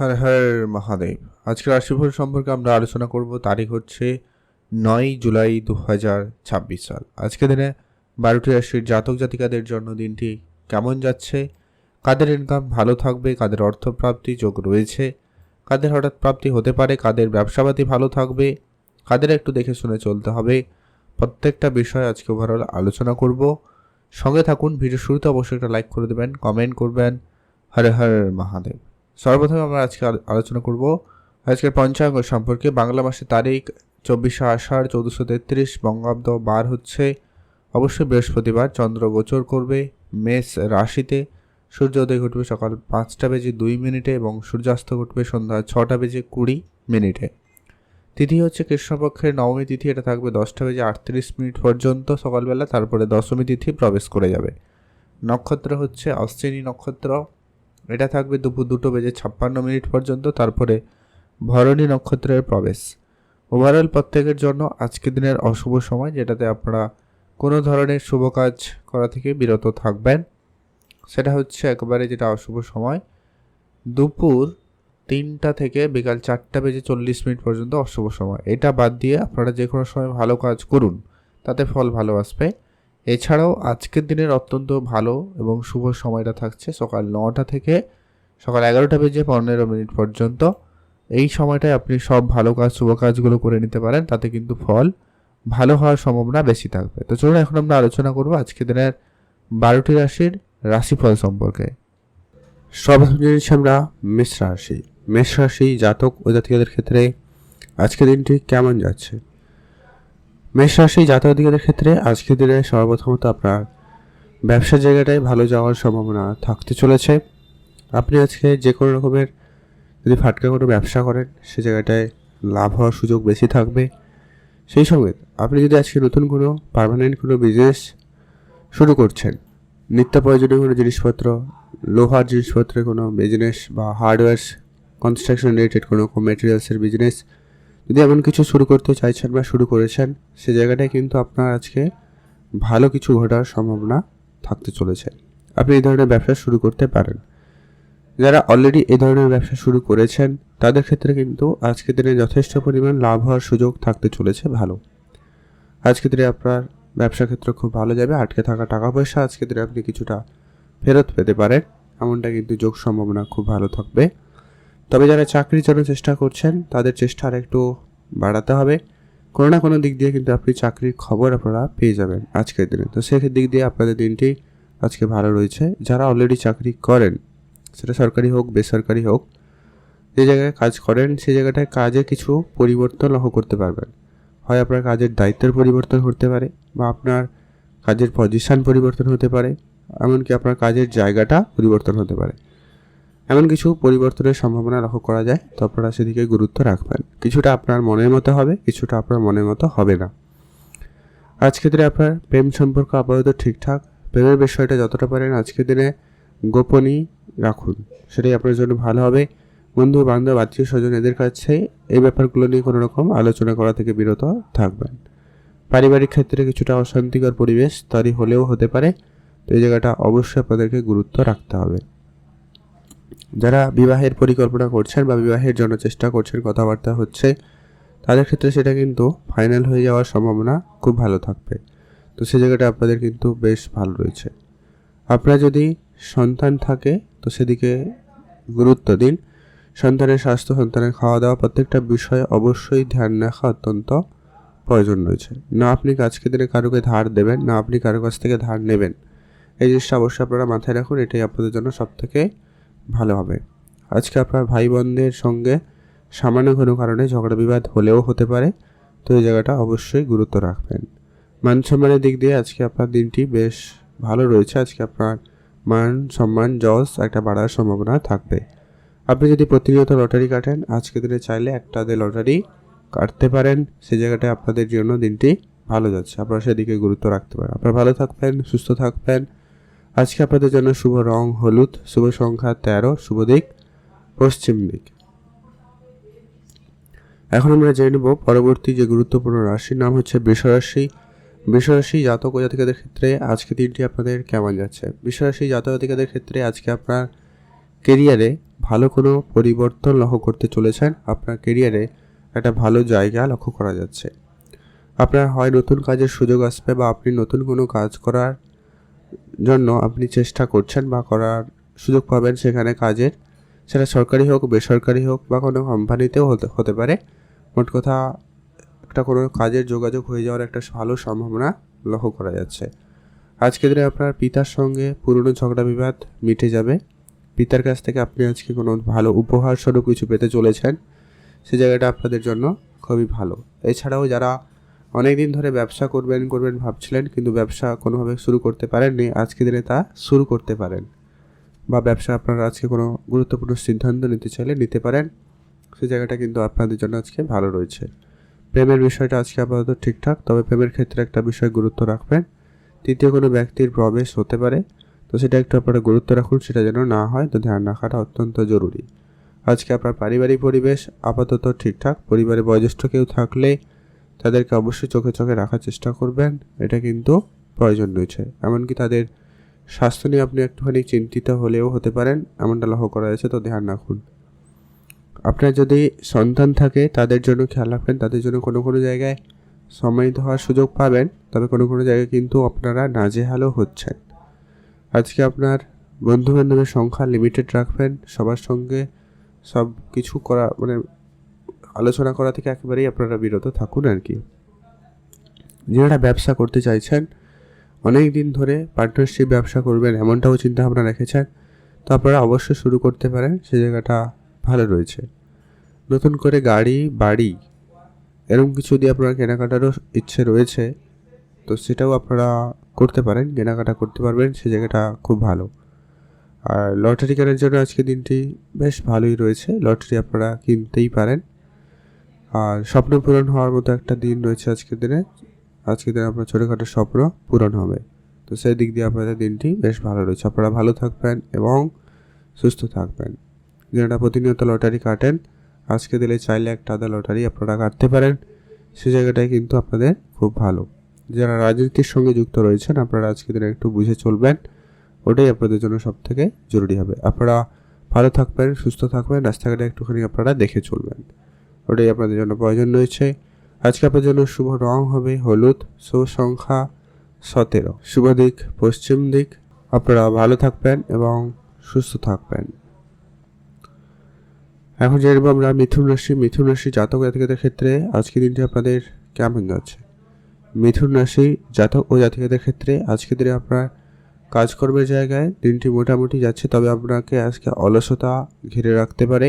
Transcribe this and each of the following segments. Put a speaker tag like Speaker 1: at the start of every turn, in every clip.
Speaker 1: হর হর মহাদেব। আজকের রাশিফল সম্পর্কে আমরা আলোচনা করব। তারিখ হচ্ছে 9 জুলাই 2026 সাল। আজকে দিনে 12টি রাশির জাতক জাতিকাদের জন্য দিনটি কেমন যাচ্ছে, কাদের ইনকাম ভালো থাকবে, কাদের অর্থপ্রাপ্তি যোগ রয়েছে, কাদের হঠাৎ প্রাপ্তি হতে পারে, কাদের ব্যবসাপাতি ভালো থাকবে, কাদের একটু দেখে শুনে চলতে হবে, প্রত্যেকটা বিষয় আজকে ওভারঅল আলোচনা করব। সঙ্গে থাকুন। ভিডিও শুরুতে অবশ্যই একটা লাইক করে দেবেন, কমেন্ট করবেন। হর হর মহাদেব। সর্বপ্রথমে আমরা আজকে আলোচনা করব আজকের পঞ্চাঙ্গ সম্পর্কে। বাংলা মাসের তারিখ 24শে আষাঢ় 1433 বঙ্গাব্দ, বার হচ্ছে অবশ্যই বৃহস্পতিবার। চন্দ্র গোচর করবে মেষ রাশিতে। সূর্যোদয় ঘটবে সকাল 5টা বেজে 2 মিনিটে এবং সূর্যাস্ত ঘটবে সন্ধ্যা 6টা বেজে 20 মিনিটে। তিথি হচ্ছে কৃষ্ণপক্ষের নবমী তিথি, এটা থাকবে 10টা বেজে 38 মিনিট পর্যন্ত সকালবেলা, তারপরে দশমী তিথি প্রবেশ করে যাবে। নক্ষত্র হচ্ছে অশ্বিনী নক্ষত্র, এটা থাকবে দুপুর 2টা বেজে 56 মিনিট পর্যন্ত, তারপরে ভরণী নক্ষত্রের প্রবেশ। ওভারঅল প্রত্যেকের জন্য আজকে দিনের অশুভ সময়, যেটাতে আপনারা কোনো ধরনের শুভ কাজ করা থেকে বিরত থাকবেন। সেটা হচ্ছে একবারে যেটা অশুভ সময়, দুপুর 3টা থেকে বিকাল 4টা বেজে 40 মিনিট পর্যন্ত অশুভ সময়। এটা বাদ দিয়ে আপনারা যে কোনো সময় ভালো কাজ করুন, তাতে ফল ভালো আসবে। এছাড়াও আজকের দিনের অত্যন্ত ভালো এবং শুভ সময়টা থাকছে সকাল 9টা থেকে সকাল 11টা বেজে 15 মিনিট পর্যন্ত। এই সময়টায় আপনি সব ভালো কাজ, শুভ কাজগুলো করে নিতে পারেন, তাতে কিন্তু ফল ভালো হওয়ার সম্ভাবনা বেশি থাকবে। তো চলুন এখন আমরা আলোচনা করব আজকের দিনের 12টি রাশির রাশিফল সম্পর্কে।
Speaker 2: সর্বপ্রথম জেনেছি আমরা মেষ রাশি জাতক ও জাতিকাদের ক্ষেত্রে আজকের দিনটি কেমন যাচ্ছে। মেষ রাশি জাতক জাতিকাদের ক্ষেত্রে আজকের দিনে সর্বপ্রথমত আপনার ব্যবসার জায়গাটায় ভালো যাওয়ার সম্ভাবনা থাকতে চলেছে। আপনি আজকে যে কোনো রকমের যদি ফাটকা কোনো ব্যবসা করেন, সে জায়গাটায় লাভ হওয়ার সুযোগ বেশি থাকবে। সেই সঙ্গে আপনি যদি আজকে নতুন কোনো পার্মানেন্ট কোনো বিজনেস শুরু করছেন, নিত্য প্রয়োজনীয় কোনো জিনিসপত্র, লোহার জিনিসপত্রের কোনো বিজনেস বা হার্ডওয়্যার কনস্ট্রাকশন রিলেটেড কোনো মেটেরিয়ালসের বিজনেস যদি এমন কিছু শুরু করতে চাইছেন বা শুরু করেছেন, সে জায়গাটায় কিন্তু আপনার আজকে ভালো কিছু ঘটার সম্ভাবনা থাকতে চলেছে। আপনি এই ধরনের ব্যবসা শুরু করতে পারেন। যারা অলরেডি এই ধরনের ব্যবসা শুরু করেছেন, তাদের ক্ষেত্রে কিন্তু আজকের দিনে যথেষ্ট পরিমাণ লাভ হওয়ার সুযোগ থাকতে চলেছে ভালো। আজকের দিনে আপনার ব্যবসা ক্ষেত্র খুব ভালো যাবে। আটকে থাকা টাকা পয়সা আজকের দিনে আপনি কিছুটা ফেরত পেতে পারেন, এমনটা কিন্তু যোগ সম্ভাবনা খুব ভালো থাকবে। তবে যারা চাকরির জন্য চেষ্টা করছেন, তাদের চেষ্টা আর একটু বাড়াতে হবে। কোনো না কোনো দিক দিয়ে কিন্তু আপনি চাকরির খবর আপনারা পেয়ে যাবেন আজকের দিনে। তো সেই দিক দিয়ে আপনাদের দিনটি আজকে ভালো রয়েছে। যারা অলরেডি চাকরি করেন, সেটা সরকারি হোক বেসরকারি হোক, যে জায়গায় কাজ করেন সেই জায়গাটায় কাজে কিছু পরিবর্তন লক্ষ্য করতে পারবেন। হয় আপনার কাজের দায়িত্বের পরিবর্তন হতে পারে, বা আপনার কাজের পজিশন পরিবর্তন হতে পারে, এমনকি আপনার কাজের জায়গাটা পরিবর্তন হতে পারে। এমন কিছু পরিবর্তনের সম্ভাবনা লক্ষ্য করা যায়, তো আপনারা সেদিকে গুরুত্ব রাখবেন। কিছুটা আপনার মনের মতো হবে, কিছুটা আপনার মনের মতো হবে না। আজকের দিনে আপনার প্রেম সম্পর্ক আপাতত ঠিকঠাক। প্রেমের বিষয়টা যতটা পারেন আজকের দিনে গোপনই রাখুন, সেটাই আপনার জন্য ভালো হবে। বন্ধু বান্ধব আত্মীয় স্বজন এদের কাছে এই ব্যাপারগুলো নিয়ে কোনো রকম আলোচনা করা থেকে বিরত থাকবেন। পারিবারিক ক্ষেত্রে কিছুটা অশান্তিকর পরিবেশ তৈরি হলেও হতে পারে, তো এই জায়গাটা অবশ্যই আপনাদেরকে গুরুত্ব রাখতে হবে। যারা বিবাহের পরিকল্পনা করছেন বা বিবাহের জন্য চেষ্টা করছেন, কথাবার্তা হচ্ছে, তাদের ক্ষেত্রে সেটা কিন্তু ফাইনাল হয়ে যাওয়ার সম্ভাবনা খুব ভালো থাকবে। তো সেই জায়গাটা আপনাদের কিন্তু বেশ ভালো রয়েছে। আপনার যদি সন্তান থাকে, তো সেদিকে গুরুত্ব দিন। সন্তানের স্বাস্থ্য, সন্তানের খাওয়া দাওয়া, প্রত্যেকটা বিষয়ে অবশ্যই ধ্যান রাখা অত্যন্ত প্রয়োজন রয়েছে। না আপনি আজকের দিনে কারোকে ধার দেবেন, না আপনি কারো কাছ থেকে ধার নেবেন। এই জিনিসটা অবশ্যই আপনারা মাথায় রাখুন, এটাই আপনাদের জন্য সবথেকে ভালো হবে। আজকে আপনার ভাই বোনদের সঙ্গে সামান্য কোনো কারণে ঝগড়া বিবাদ হলেও হতে পারে, তো এই জায়গাটা অবশ্যই গুরুত্ব রাখবেন। মান সম্মানের দিক দিয়ে আজকে আপনার দিনটি বেশ ভালো রয়েছে। আজকে আপনার মান সম্মান যশ একটা বাড়ার সম্ভাবনা থাকবে। আপনি যদি প্রতিনিয়ত লটারি কাটেন, আজকে দিনে চাইলে একটা লটারি কাটতে পারেন, সেই জায়গাটায় আপনাদের জন্য দিনটি ভালো যাচ্ছে। আপনারা সেদিকে গুরুত্ব রাখতে পারেন। আপনারা ভালো থাকবেন, সুস্থ থাকবেন। আজকে আপনাদের জন্য শুভ রং হলুদ, শুভ সংখ্যা 13, শুভ দিক পশ্চিম দিক। এখন আমরা জেনে নেব পরবর্তী যে গুরুত্বপূর্ণ রাশির নাম হচ্ছে বৃষরাশি। বৃষরাশি জাতক ও জাতিকাদের ক্ষেত্রে আজকে দিনটি আপনাদের কেমন যাচ্ছে। বৃষরাশি জাতক জাতিকাদের ক্ষেত্রে আজকে আপনার কেরিয়ারে ভালো কোনো পরিবর্তন লক্ষ্য করতে চলেছেন। আপনার কেরিয়ারে একটা ভালো জায়গা লক্ষ্য করা যাচ্ছে। আপনার হয় নতুন কাজের সুযোগ আসবে বা আপনি নতুন কোনো কাজ করার জন্য আপনি চেষ্টা করছেন বা করার সুযোগ পাবেন সেখানে কাজের, সেটা সরকারি হোক বেসরকারি হোক বা কোনো কোম্পানিতেও হতে পারে। মোট কথা একটা কোনো কাজের যোগাযোগ হয়ে যাওয়ার একটা ভালো সম্ভাবনা লক্ষ্য করা যাচ্ছে। আজকের দিনে আপনার পিতার সঙ্গে পুরনো ঝগড়া বিবাদ মিটে যাবে। পিতার কাছ থেকে আপনি আজকে কোনো ভালো উপহার স্বরূপ কিছু পেতে চলেছেন, সে জায়গাটা আপনাদের জন্য খুবই ভালো। এছাড়াও যারা অনেক দিন ধরে ব্যবসা করবেন ভাবছিলেন কিন্তু ব্যবসা কোনোভাবে শুরু করতে পারেননি, আজকের দিনে তা শুরু করতে পারেন। বা ব্যবসা আপনারা আজকে কোনো গুরুত্বপূর্ণ সিদ্ধান্ত নিতে চাইলে নিতে পারেন, সে জায়গাটা কিন্তু আপনাদের জন্য আজকে ভালো রয়েছে। প্রেমের বিষয়টা আজকে আপাতত ঠিকঠাক, তবে প্রেমের ক্ষেত্রে একটা বিষয় গুরুত্ব রাখবেন, তৃতীয় কোনো ব্যক্তির প্রবেশ হতে পারে, তো সেটা একটু আপনারা গুরুত্ব রাখুন, সেটা যেন না হয়, তো ধ্যান রাখাটা অত্যন্ত জরুরি। আজকে আপনার পারিবারিক পরিবেশ আপাতত ঠিকঠাক। পরিবারে বয়োজ্যেষ্ঠ কেউ থাকলে তাদেরকে অবশ্যই চোখে চোখে রাখার চেষ্টা করবেন, এটা কিন্তু প্রয়োজন রয়েছে। এমনকি তাদের স্বাস্থ্য নিয়ে আপনি একটুখানি চিন্তিত হলেও হতে পারেন, এমনটা লক্ষ্য করা যাচ্ছে, তো ধ্যান রাখুন। আপনার যদি সন্তান থাকে তাদের জন্য খেয়াল রাখবেন, তাদের জন্য কোনো কোনো জায়গায় সম্মানিত হওয়ার সুযোগ পাবেন, তবে কোনো কোনো জায়গায় কিন্তু আপনারা নাজেহালও হচ্ছেন। আজকে আপনার বন্ধুবান্ধবের সংখ্যা লিমিটেড রাখবেন, সবার সঙ্গে সব কিছু করা মানে আলোচনা করা থেকে একেবারেই আপনারা বিরত থাকুন আর কি। যারা ব্যবসা করতে চাইছেন, অনেক দিন ধরে পার্টনারশিপ ব্যবসা করবেন এমনটাও চিন্তা ভাবনা রেখেছেন, তো আপনারা অবশ্যই শুরু করতে পারেন, সে জায়গাটা ভালো রয়েছে। নতুন করে গাড়ি বাড়ি এরকম কিছু দিয়ে আপনার কেনাকাটারও ইচ্ছে রয়েছে, তো সেটাও আপনারা করতে পারেন, কেনাকাটা করতে পারবেন, সে জায়গাটা খুব ভালো। আর লটারি কেনার জন্য আজকে দিনটি বেশ ভালোই রয়েছে, লটারি আপনারা কিনতেই পারেন। আর স্বপ্ন পূরণ হওয়ার মতো একটা দিন রয়েছে আজকের দিনে, আজকের দিনে আপনার ছোটোখাটো স্বপ্ন পূরণ হবে, তো সেই দিক দিয়ে আপনাদের দিনটি বেশ ভালো রয়েছে। আপনারা ভালো থাকবেন এবং সুস্থ থাকবেন। যারা প্রতিনিয়ত লটারি কাটেন, আজকে দিলে চাইলে একটা আধা লটারি আপনারা কাটতে পারেন, সে জায়গাটাই কিন্তু আপনাদের খুব ভালো। যারা রাজনীতির সঙ্গে যুক্ত রয়েছেন আপনারা আজকে দিনে একটু বুঝে চলবেন, ওটাই আপনাদের জন্য সব থেকে জরুরি হবে। আপনারা ভালো থাকবেন, সুস্থ থাকবেন, রাস্তাঘাটে একটুখানি আপনারা দেখে চলবেন, ওটাই আপনাদের জন্য প্রয়োজন রয়েছে। আজকে আপনাদের জন্য শুভ রং হবে হলুদ, শুভ সংখ্যা 17, শুভ দিক পশ্চিম দিক। আপনারা ভালো থাকবেন এবং সুস্থ থাকবেন। এখন জানবো আমরা মিথুন রাশি জাতক জাতিকাদের ক্ষেত্রে আজকের দিনটি আপনাদের কেমন যাচ্ছে। মিথুন রাশি জাতক ও জাতিকাদের ক্ষেত্রে আজকের দিনে আপনার কাজকর্মের জায়গায় দিনটি মোটামুটি যাচ্ছে, তবে আপনাকে আজকে অলসতা ঘিরে রাখতে পারে।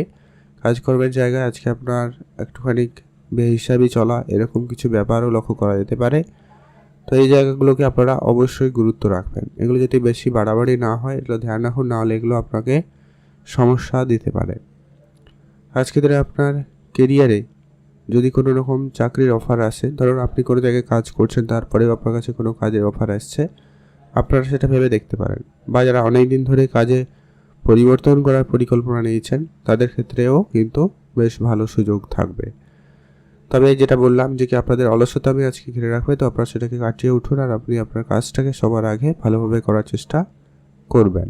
Speaker 2: কাজকর্মের জায়গায় আজকে আপনার একটুখানি বেহিসাবি চলা এরকম কিছু ব্যাপারও লক্ষ্য করা যেতে পারে, তো এই জায়গাগুলোকে আপনারা অবশ্যই গুরুত্ব রাখবেন। এগুলো যদি বেশি বাড়াবাড়ি না হয় এগুলো ধ্যান রাখুন, না হলে এগুলো আপনাকে সমস্যা দিতে পারে। আজকে দিনে আপনার কেরিয়ারে যদি কোনো রকম চাকরির অফার আসে, ধরুন আপনি কোনো জায়গায় কাজ করছেন তারপরেও আপনার কাছে কোনো কাজের অফার আসছে, আপনারা সেটা ভেবে দেখতে পারেন। বা যারা অনেক দিন ধরে কাজে পরিবর্তন করার পরিকল্পনা নিয়েছেন তাদের ক্ষেত্রেও কিন্তু বেশ ভালো সুযোগ থাকবে। তবে যেটা বললাম যে কি আপনাদের অলসতা আমি আজকে ঘিরে রাখবে, তো আপনারা সেটাকে কাটিয়ে উঠুন আর আপনি আপনার কাজটাকে সবার আগে ভালোভাবে করার চেষ্টা করবেন।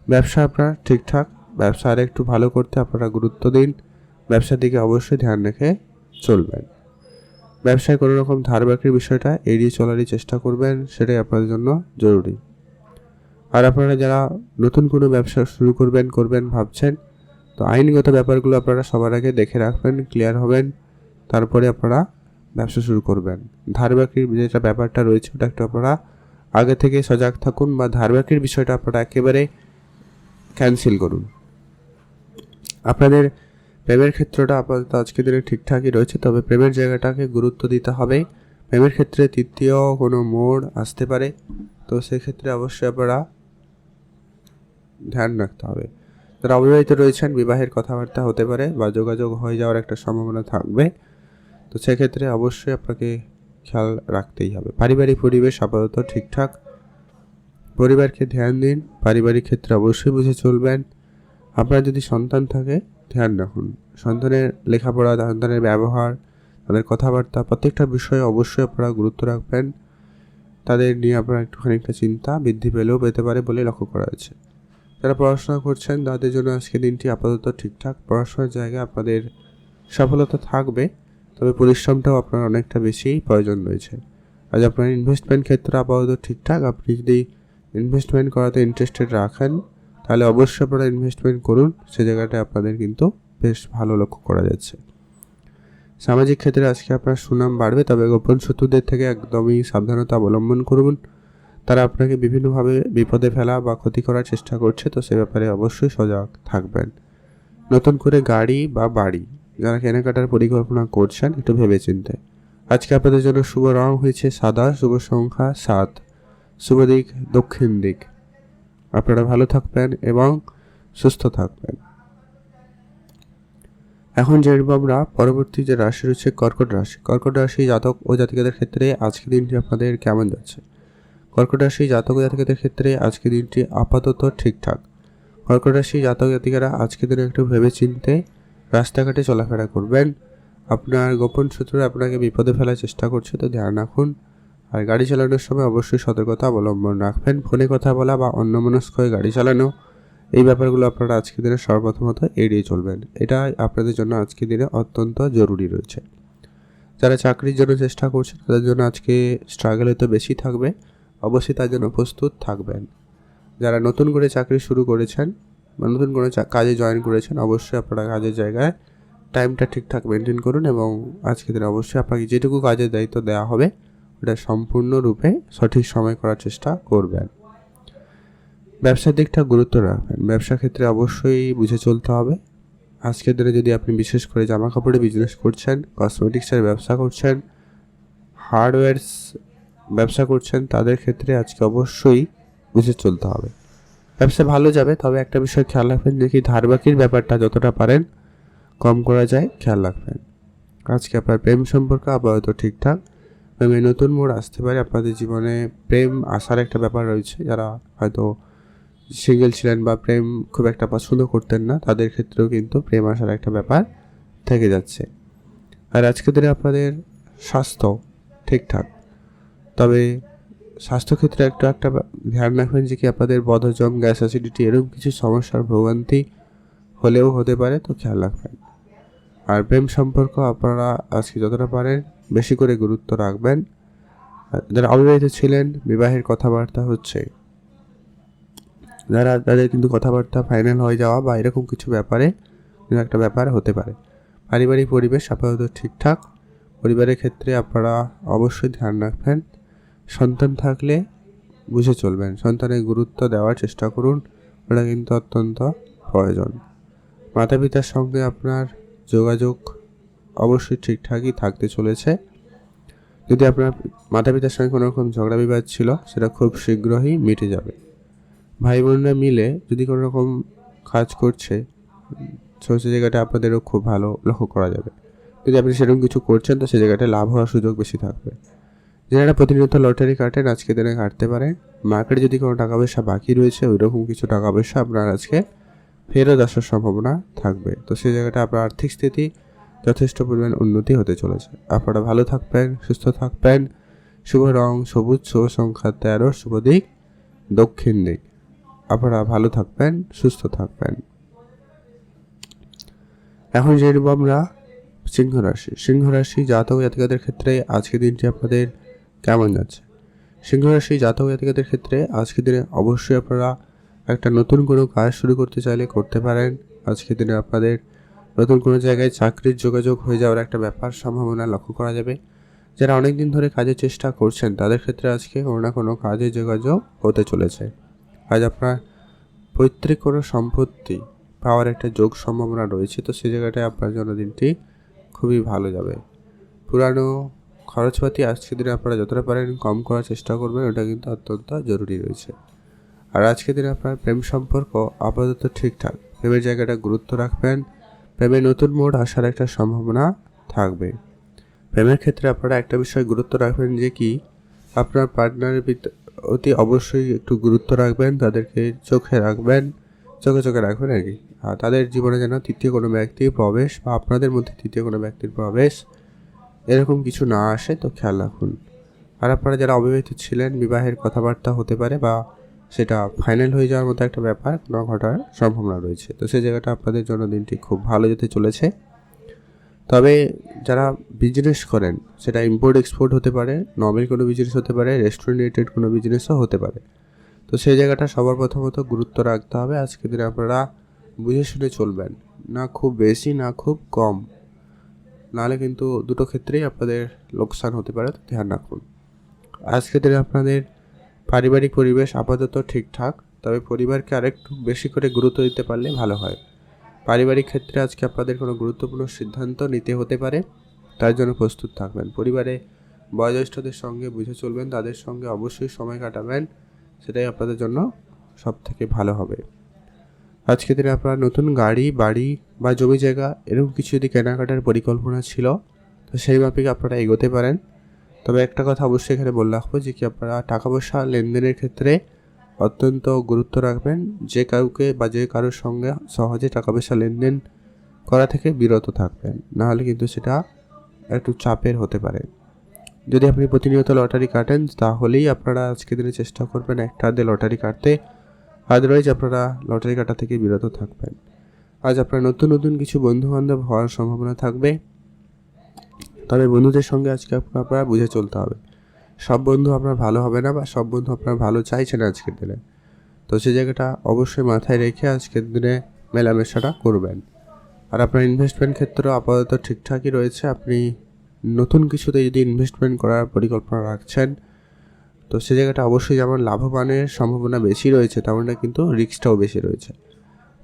Speaker 2: ব্যবসা আপনার ঠিকঠাক, ব্যবসা আর একটু ভালো করতে আপনারা গুরুত্ব দিন, ব্যবসার দিকে অবশ্যই ধ্যান রেখে চলবেন। ব্যবসায় কোনো রকম ধার বাকির বিষয়টা এড়িয়ে চলারই চেষ্টা করবেন, সেটাই আপনাদের জন্য জরুরি। আর আপনারা যারা নতুন কোনো ব্যবসা শুরু করবেন ভাবছেন, তো আইনগত ব্যাপারগুলো আপনারা সবার আগে দেখে রাখবেন, ক্লিয়ার হবেন, তারপরে আপনারা ব্যবসা শুরু করবেন। ধার বাকির যেটা ব্যাপারটা রয়েছে ওটা একটু আপনারা আগে থেকে সজাগ থাকুন, বা ধার বাকির বিষয়টা আপনারা একেবারে ক্যান্সেল করুন। আপনাদের প্রেমের ক্ষেত্রটা আপাতত আজকের দিনে ঠিকঠাকই রয়েছে, তবে প্রেমের জায়গাটাকে গুরুত্ব দিতে হবে। প্রেমের ক্ষেত্রে তৃতীয় কোনো মোড় আসতে পারে, তো সেক্ষেত্রে অবশ্যই আপনারা ধ্যান রাখতে হবে। যারা অবিবাহিত রয়েছেন বিবাহের কথাবার্তা হতে পারে বা যোগাযোগ হয়ে যাওয়ার একটা সম্ভাবনা থাকবে, তো সেক্ষেত্রে অবশ্যই আপনাকে খেয়াল রাখতেই হবে। পারিবারিক পরিবেশ আপাতত ঠিকঠাক, পরিবারকে ধ্যান দিন, পারিবারিক ক্ষেত্রে অবশ্যই বুঝে চলবেন। আপনার যদি সন্তান থাকে ধ্যান রাখুন, সন্তানের লেখাপড়া, সন্তানের ব্যবহার, তাদের কথাবার্তা প্রত্যেকটা বিষয়ে অবশ্যই আপনারা গুরুত্ব রাখবেন। তাদের নিয়ে আপনার একটুখানি একটা চিন্তা বৃদ্ধি পেলেও পেতে পারে বলে লক্ষ্য করা যাচ্ছে। যারা পড়াশোনা করছেন তাদের জন্য আজকে দিনটি আপাতত ঠিকঠাক। পড়াশোনার জায়গায় আপনাদের সফলতা থাকবে, তবে পরিশ্রমটাও আপনার অনেকটা বেশি প্রয়োজন রয়েছে। আজ আপনার ইনভেস্টমেন্ট ক্ষেত্রে আপাতত ঠিকঠাক। আপনি যদি ইনভেস্টমেন্ট করাতে ইন্টারেস্টেড রাখেন তাহলে অবশ্যই আপনারা ইনভেস্টমেন্ট করুন, সে জায়গাটায় আপনাদের কিন্তু বেশ ভালো লক্ষ্য করা যাচ্ছে। সামাজিক ক্ষেত্রে আজকে আপনার সুনাম বাড়বে, তবে গোপন শত্রুদের থেকে একদমই সাবধানতা অবলম্বন করুন। তারা আপনাকে বিভিন্নভাবে বিপদে ফেলা বা ক্ষতি করার চেষ্টা করছে, তো সে ব্যাপারে অবশ্যই সজাগ থাকবেন। নতুন করে গাড়ি বা বাড়ি যারা কেনাকাটার পরিকল্পনা করছেন একটু ভেবেচিন্তে। আজকে আপনাদের জন্য শুভ রং হয়েছে সাদা, শুভ সংখ্যা 7, শুভ দিক দক্ষিণ দিক। আপনারা ভালো থাকবেন এবং সুস্থ থাকবেন। এখন জানব আমরা পরবর্তী যে রাশি রয়েছে কর্কট রাশি। কর্কট রাশি জাতক ও জাতিকাদের ক্ষেত্রে আজকের দিনটি আপনাদের কেমন যাচ্ছে? কর্কট রাশি জাতক ও জাতিকাদের ক্ষেত্রে আজকের দিনটি আপাতত ঠিকঠাক। কর্কট রাশি জাতক জাতিকারা আজকের দিনে একটু ভেবেচিন্তে রাস্তাঘাটে চলাফেরা করবেন। আপনার গোপন শত্রুরা আপনাকে বিপদে ফেলার চেষ্টা করছে, তো ধ্যান রাখুন। আর গাড়ি চালানোর সময় অবশ্যই সতর্কতা অবলম্বন রাখবেন। ফোনে কথা বলা বা অন্যমনস্ক হয়ে গাড়ি চালানো, এই ব্যাপারগুলো আপনারা আজকের দিনে সর্বপ্রথমত এড়িয়ে চলবেন। এটা আপনাদের জন্য আজকের দিনে অত্যন্ত জরুরি রয়েছে। যারা চাকরির জন্য চেষ্টা করছেন তাদের জন্য আজকে স্ট্রাগল হয়তো বেশি থাকবে, অবশ্যই তার জন্য প্রস্তুত থাকবেন। যারা নতুন করে চাকরি শুরু করেছেন বা নতুন করে কাজে জয়েন করেছেন, অবশ্যই আপনারা কাজের জায়গায় টাইমটা ঠিকঠাক মেনটেন করুন এবং আজকের দিনে অবশ্যই আপনাকে যেটুকু কাজের দায়িত্ব দেওয়া হবে ওটা সম্পূর্ণরূপে সঠিক সময় করার চেষ্টা করবেন। ব্যবসার দিকটা গুরুত্ব রাখবেন। ব্যবসা ক্ষেত্রে অবশ্যই বুঝে চলতে হবে। আজকের দিনে যদি আপনি বিশেষ করে জামা কাপড়ে বিজনেস করছেন, কসমেটিক্সের ব্যবসা করছেন, হার্ডওয়্যারস ব্যবসা করছেন, তাদের ক্ষেত্রে আজকে অবশ্যই বুঝে চলতে হবে। ব্যবসা ভালো যাবে, তবে একটা বিষয় খেয়াল রাখবেন যে কি ধারবাকির ব্যাপারটা যতটা পারেন কম করা যায় খেয়াল রাখবেন। আজকে আপনার প্রেম সম্পর্ক আপাতত ঠিকঠাক। প্রেমে নতুন মোড় আসতে পারে, আপনাদের জীবনে প্রেম আসার একটা ব্যাপার রয়েছে। যারা হয়তো সিঙ্গেল ছিলেন বা প্রেম খুব একটা পছন্দ করতেন না, তাদের ক্ষেত্রেও কিন্তু প্রেম আসার একটা ব্যাপার থেকে যাচ্ছে। আর আজকের দিনে আপনাদের স্বাস্থ্য ঠিকঠাক, তবে স্বাস্থ্যক্ষেত্রে একটা ধ্যান রাখবেন যে কি আপনাদের বদহজম, গ্যাস অ্যাসিডিটি এরকম কিছু সমস্যার ভোগান্তি হলেও হতে পারে, তো খেয়াল রাখবেন। আর প্রেম সম্পর্ক আপনারা আজকে যতটা পারেন বেশি করে গুরুত্ব রাখবেন। যারা অবিবাহিত ছিলেন বিবাহের কথাবার্তা হচ্ছে, যারা তাদের কিন্তু কথাবার্তা ফাইনাল হয়ে যাওয়া বা এরকম কিছু ব্যাপারে একটা ব্যাপার হতে পারে। পারিবারিক পরিবেশ আপাতত ঠিকঠাক। পরিবারের ক্ষেত্রে আপনারা অবশ্যই ধ্যান রাখবেন। সন্তান থাকলে বুঝে চলবেন, সন্তানের গুরুত্ব দেওয়ার চেষ্টা করুন, ওটা কিন্তু অত্যন্ত প্রয়োজন। মাতা পিতার সঙ্গে আপনার যোগাযোগ অবশ্যই ঠিকঠাকই থাকতে চলেছে। যদি আপনার মাতা পিতার সঙ্গে কোনো রকম ঝগড়া বিবাদ ছিল সেটা খুব শীঘ্রই মিটে যাবে। ভাই বোনরা মিলে যদি কোনো রকম কাজ করছে সে জায়গাটা আপনাদেরও খুব ভালো লক্ষ্য করা যাবে। যদি আপনি সেরকম কিছু করছেন তো সে জায়গাটায় লাভ হওয়ার সুযোগ বেশি থাকবে। যারা প্রতিনিয়ত লটারি কাটেন আজকে দিনে কাটতে পারেন। মার্কেটে যদি কোনো টাকা পয়সা বাকি রয়েছে ওই রকম কিছু টাকা পয়সা আপনার আজকে ফেরত আসার সম্ভাবনা থাকবে, তো সেই জায়গাটা আপনার আর্থিক স্থিতি যথেষ্ট পরিমাণ উন্নতি হতে চলেছে। আপনারা ভালো থাকবেন, সুস্থ থাকবেন। শুভ রং সবুজ, শুভ সংখ্যা 13, শুভ দিক দক্ষিণ দিক। আপনারা ভালো থাকবেন, সুস্থ থাকবেন। এখন জেনে নেব আমরা সিংহ রাশি। সিংহ রাশি জাতক জাতিকাদের ক্ষেত্রে আজকের দিনটি আপনাদের কেমন যাচ্ছে? সিংহ রাশি জাতক জাতিকাদের ক্ষেত্রে আজকের দিনে অবশ্যই আপনারা একটা নতুন কোনো কাজ শুরু করতে চাইলে করতে পারেন। আজকের দিনে আপনাদের নতুন কোনো জায়গায় চাকরির যোগাযোগ হয়ে যাওয়ার একটা ব্যাপার সম্ভাবনা লক্ষ্য করা যাবে। যারা অনেক দিন ধরে কাজের চেষ্টা করছেন তাদের ক্ষেত্রে আজকে কোনো না কোনো কাজের যোগাযোগ হতে চলেছে। আজ আপনার পৈতৃক কোনো সম্পত্তি পাওয়ার একটা যোগ সম্ভাবনা রয়েছে, তো সেই জায়গাটায় আপনার জন্য দিনটি খুবই ভালো যাবে। পুরানো খরচপাতি আজকের দিনে আপনারা যতটা পারেন কম করার চেষ্টা করবেন, ওটা কিন্তু অত্যন্ত জরুরি রয়েছে। আর আজকের দিনে আপনার প্রেম সম্পর্ক আপাতত ঠিকঠাক। প্রেমের জায়গাটা গুরুত্ব রাখবেন। প্রেমে নতুন মোড় আসার একটা সম্ভাবনা থাকবে। প্রেমের ক্ষেত্রে আপনারা একটা বিষয় গুরুত্ব রাখবেন যে কি আপনার পার্টনারের অতি অবশ্যই একটু গুরুত্ব রাখবেন, তাদেরকে চোখে রাখবেন, চোখে রাখবেন আর কি। আর তাদের জীবনে যেন তৃতীয় কোনো ব্যক্তির প্রবেশ বা আপনাদের মধ্যে তৃতীয় কোনো ব্যক্তির প্রবেশ এরকম কিছু না আসে, তো খেয়াল রাখুন। আর আপনারা যারা অবিবাহিত ছিলেন বিবাহের কথাবার্তা হতে পারে বা সেটা ফাইনাল হয়ে যাওয়ার মতো একটা ব্যাপার ঘটার সম্ভাবনা রয়েছে। তো সেই জায়গাটা আপনাদের জন্য দিনটি খুব ভালো যেতে চলেছে। তবে যারা বিজনেস করেন, সেটা ইম্পোর্ট এক্সপোর্ট হতে পারে, নর্মাল কোনো বিজনেস হতে পারে, রেস্টুরেন্ট রিলেটেড কোনো বিজনেসও হতে পারে। তো সেই জায়গাটা সবার প্রথমত গুরুত্ব রাখতে হবে। আজকের দিনে আপনারা বুঝে শুনে চলবেন, না খুব বেশি না খুব কম, নাহলে কিন্তু দুটো ক্ষেত্রেই আপনাদের লোকসান হতে পারে। তো ধ্যান রাখুন। আজকের দিনে আপনাদের পারিবারিক পরিবেশ আপাতত ঠিকঠাক, তবে পরিবারকে আরেকটু বেশি করে গুরুত্ব দিতে পারলে ভালো হয়। পারিবারিক ক্ষেত্রে আজকে আপনাদের কোনো গুরুত্বপূর্ণ সিদ্ধান্ত নিতে হতে পারে, তার জন্য প্রস্তুত থাকবেন। পরিবারে বয়োজ্যেষ্ঠদের সঙ্গে বুঝে চলবেন, তাদের সঙ্গে অবশ্যই সময় কাটাবেন, সেটাই আপনাদের জন্য সব থেকে ভালো হবে। আজকে দিনে আপনার নতুন গাড়ি, বাড়ি বা জমি জায়গা এরকম কিছু যদি কেনাকাটার পরিকল্পনা ছিল, তো সেই মাফিক আপনারা এগোতে পারেন। তবে একটা কথা অবশ্যই এখানে বলে রাখবো যে কি আপনারা টাকা পয়সা লেনদেনের ক্ষেত্রে অত্যন্ত গুরুত্ব রাখবেন। যে কাউকে বা যে কারোর সঙ্গে সহজে টাকা পয়সা লেনদেন করা থেকে বিরত থাকবেন, নাহলে কিন্তু সেটা একটু চাপের হতে পারে। যদি আপনি প্রতিনিয়ত লটারি কাটেন, তাহলেই আপনারা আজকে দিনে চেষ্টা করবেন একটা হাতে লটারি কাটতে, আদারওয়াইজ আপনারা লটারি কাটা থেকে বিরত থাকবেন। আজ আপনার নতুন নতুন কিছু বন্ধুবান্ধব হওয়ার সম্ভাবনা থাকবে, তবে বন্ধুদের সঙ্গে আজকে আপনারা বুঝে চলতে হবে। সব বন্ধু আপনার ভালো হবে না, বা সব বন্ধু আপনার ভালো চাইছে না আজকের দিনে। তো সেই জায়গাটা অবশ্যই মাথায় রেখে আজকের দিনে মেলামেশাটা করবেন। আর আপনার ইনভেস্টমেন্ট ক্ষেত্র আপাতত ঠিকঠাকই রয়েছে। আপনি নতুন কিছুতে যদি ইনভেস্টমেন্ট করার পরিকল্পনা রাখছেন, তো সেই জায়গাটা অবশ্যই যেমন লাভবানের সম্ভাবনা বেশি রয়েছে, তেমনটা কিন্তু রিস্কটাও বেশি রয়েছে।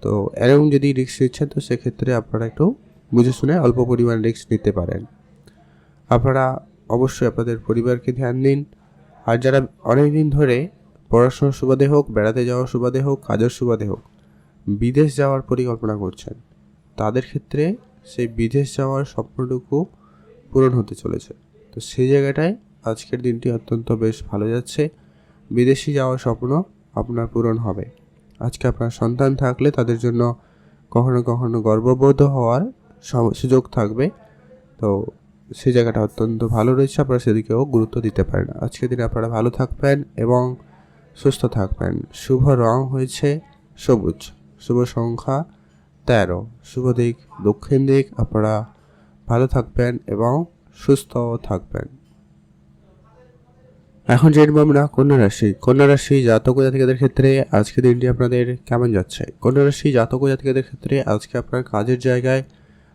Speaker 2: তো এরকম যদি রিস্ক নিচ্ছেন, তো সেক্ষেত্রে আপনারা একটু বুঝে শুনে অল্প পরিমাণ রিস্ক নিতে পারেন। আপনারা অবশ্যই আপনাদের পরিবারকে ধ্যান দিন। আর যারা অনেক দিন ধরে পড়াশোনার সুবাদে হোক, বেড়াতে যাওয়ার সুবাদে হোক, কাজের সুবাদে হোক বিদেশ যাওয়ার পরিকল্পনা করছেন, তাদের ক্ষেত্রে সেই বিদেশ যাওয়ার স্বপ্নটুকু পূরণ হতে চলেছে। তো সেই জায়গাটায় আজকের দিনটি অত্যন্ত বেশ ভালো যাচ্ছে। বিদেশে যাওয়ার স্বপ্ন আপনার পূরণ হবে। আজকে আপনার সন্তান থাকলে তাদের জন্য কখনো কখনো গর্ববোধ হওয়ার সুযোগ থাকবে। তো সেই জায়গাটা অত্যন্ত ভালো রয়েছে, আপনারা সেদিকেও গুরুত্ব দিতে পারেন। আজকের দিনে আপনারা ভালো থাকবেন এবং সুস্থ থাকবেন। শুভ রং হয়েছে সবুজ, শুভ সংখ্যা 13, শুভ দিক দক্ষিণ দিক। আপনারা ভালো থাকবেন এবং সুস্থ থাকবেন। এখন জেনবো আমরা কন্যা রাশি জাতক ও জাতিকাদের ক্ষেত্রে আজকের দিনটি আপনাদের কেমন যাচ্ছে। কন্যা রাশি জাতক ও জাতিকাদের ক্ষেত্রে আজকে আপনার কাজের জায়গায়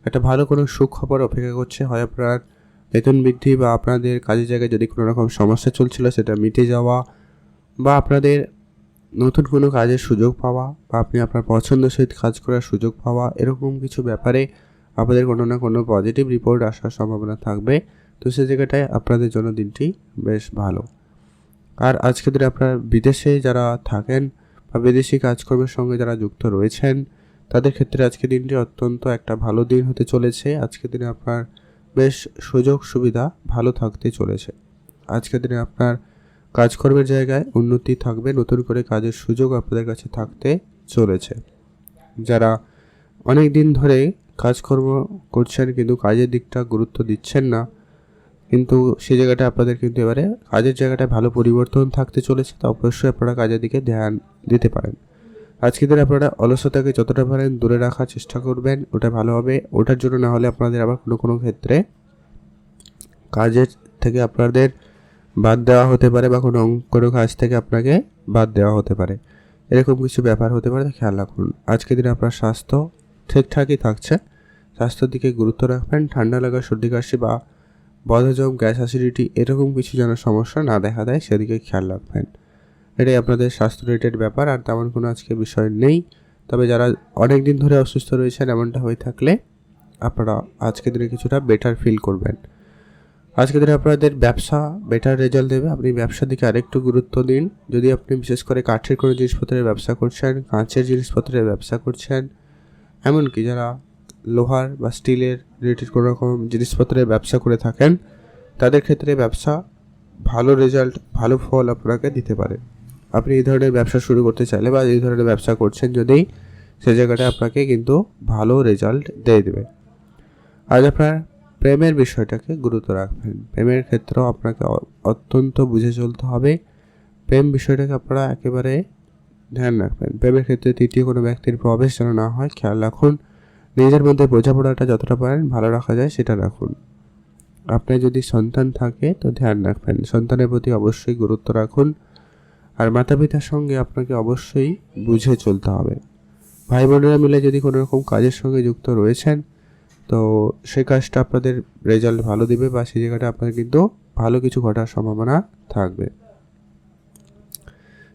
Speaker 2: একটা ভালো কোনো সুখবর অপেক্ষা করছে। হয় আপনার বেতন বৃদ্ধি, বা আপনাদের কাজের জায়গায় যদি কোনো রকম সমস্যা চলছিল সেটা মিটে যাওয়া, বা আপনাদের নতুন কোনো কাজের সুযোগ পাওয়া, বা আপনি আপনার পছন্দের সহিত কাজ করার সুযোগ পাওয়া, এরকম কিছু ব্যাপারে আপনাদের কোনো না কোনো পজিটিভ রিপোর্ট আসার সম্ভাবনা থাকবে। তো সেই জায়গাটায় আপনাদের জন্য দিনটি বেশ ভালো। আর আজকে দিনে আপনার বিদেশে যারা থাকেন বা বিদেশি কাজকর্মের সঙ্গে যারা যুক্ত রয়েছেন, তাদের ক্ষেত্রে আজকের দিনটি অত্যন্ত একটা ভালো দিন হতে চলেছে। আজকের দিনে আপনার বেশ সুযোগ সুবিধা ভালো থাকতে চলেছে। আজকের দিনে আপনার কাজকর্মের জায়গায় উন্নতি থাকবে, নতুন করে কাজের সুযোগ আপনাদের কাছে থাকতে চলেছে। যারা অনেক দিন ধরে কাজকর্ম করছেন কিন্তু কাজের দিকটা গুরুত্ব দিচ্ছেন না, কিন্তু সেই জায়গাটা আপনাদের কিন্তু এবারে কাজের জায়গাটায় ভালো পরিবর্তন থাকতে চলেছে। তো অবশ্যই আপনারা কাজের দিকে ধ্যান দিতে পারেন। আজকের দিনে আপনারা অলসতাকে যতটা পারেন দূরে রাখার চেষ্টা করবেন, ওটা ভালো হবে। ওটার জন্য না হলে আপনাদের আবার কোনো কোনো ক্ষেত্রে কাজের থেকে আপনাদের বাদ দেওয়া হতে পারে, বা কোনো কাজ থেকে আপনাকে বাদ দেওয়া হতে পারে, এরকম কিছু ব্যাপার হতে পারে। খেয়াল রাখুন। আজকের দিনে আপনার স্বাস্থ্য ঠিকঠাকই থাকছে। স্বাস্থ্যের দিকে গুরুত্ব রাখবেন। ঠান্ডা লাগা, সর্দি কাশি বা বদহজম, গ্যাস অ্যাসিডিটি এরকম কিছু যেন সমস্যা না দেখা দেয়, সেদিকে খেয়াল রাখবেন। এটাই আপনাদের স্বাস্থ্য রিলেটেড ব্যাপার, আর তেমন কোনো আজকে বিষয় নেই। তবে যারা অনেক দিন ধরে অসুস্থ রয়েছেন, এমনটা হয়ে থাকলে আপনারা আজকের দিনে কিছুটা বেটার ফিল করবেন। আজকের দিনে আপনাদের ব্যবসা বেটার রেজাল্ট দেবে। আপনি ব্যবসার দিকে আরেকটু গুরুত্ব দিন। যদি আপনি বিশেষ করে কাঠের কোনো জিনিসপত্রের ব্যবসা করছেন, কাঁচের জিনিসপত্রের ব্যবসা করছেন, এমনকি যারা লোহার বা স্টিলের রিলেটেড কোনো রকম জিনিসপত্রের ব্যবসা করে থাকেন, তাদের ক্ষেত্রে ব্যবসা ভালো রেজাল্ট, ভালো ফল আপনাকে দিতে পারে। আপনি এই ধরনের ব্যবসা শুরু করতে চাইলে বা এই ধরনের ব্যবসা করছেন যদি, সে জায়গাটা আপনাকে কিন্তু ভালো রেজাল্ট দিয়ে দেবে। আজ আপনার প্রেমের বিষয়টাকে গুরুত্ব রাখবেন। প্রেমের ক্ষেত্রেও আপনাকে অত্যন্ত বুঝে চলতে হবে। প্রেম বিষয়টাকে আপনারা একেবারে ধ্যান রাখবেন। প্রেমের ক্ষেত্রে তৃতীয় কোনো ব্যক্তির প্রবেশ যেন না হয়, খেয়াল রাখুন। নিজের মধ্যে বোঝাপড়াটা যতটা পারেন ভালো রাখা যায় সেটা রাখুন। আপনার যদি সন্তান থাকে তো ধ্যান রাখবেন, সন্তানের প্রতি অবশ্যই গুরুত্ব রাখুন। আর মাতা পিতার সঙ্গে আপনাকে অবশ্যই বুঝে চলতে হবে। ভাই বোনেরা মিলে যদি কোনো রকম কাজের সঙ্গে যুক্ত রয়েছেন তো সেই কাজটা আপনাদের রেজাল্ট ভালো দিবে বা সেই জায়গাটা আপনাদের কিন্তু ভালো কিছু ঘটার সম্ভাবনা থাকবে।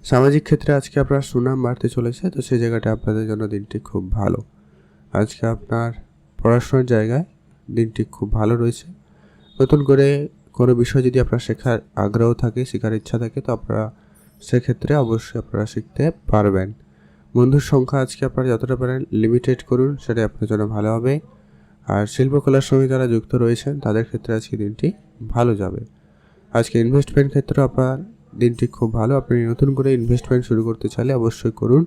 Speaker 2: সামাজিক ক্ষেত্রে আজকে আপনার সুনাম বাড়তে চলেছে, তো সেই জায়গাটা আপনাদের জন্য দিনটি খুব ভালো। আজকে আপনার পড়াশোনার জায়গায় দিনটি খুব ভালো রয়েছে। নতুন করে কোনো বিষয় যদি আপনার শেখার আগ্রহ থাকে, শেখার ইচ্ছা থাকে, তো আপনারা সেক্ষেত্রে অবশ্যই আপনারা শিখতে পারবেন। বন্ধুর সংখ্যা আজকে আপনারা যতটা পারেন লিমিটেড করুন, সেটাই আপনার জন্য ভালো হবে। আর শিল্পকলার সঙ্গে যারা যুক্ত রয়েছেন তাদের ক্ষেত্রে আজকে দিনটি ভালো যাবে। আজকে ইনভেস্টমেন্ট ক্ষেত্রে আপনার দিনটি খুব ভালো। আপনি নতুন করে ইনভেস্টমেন্ট শুরু করতে চাইলে অবশ্যই করুন,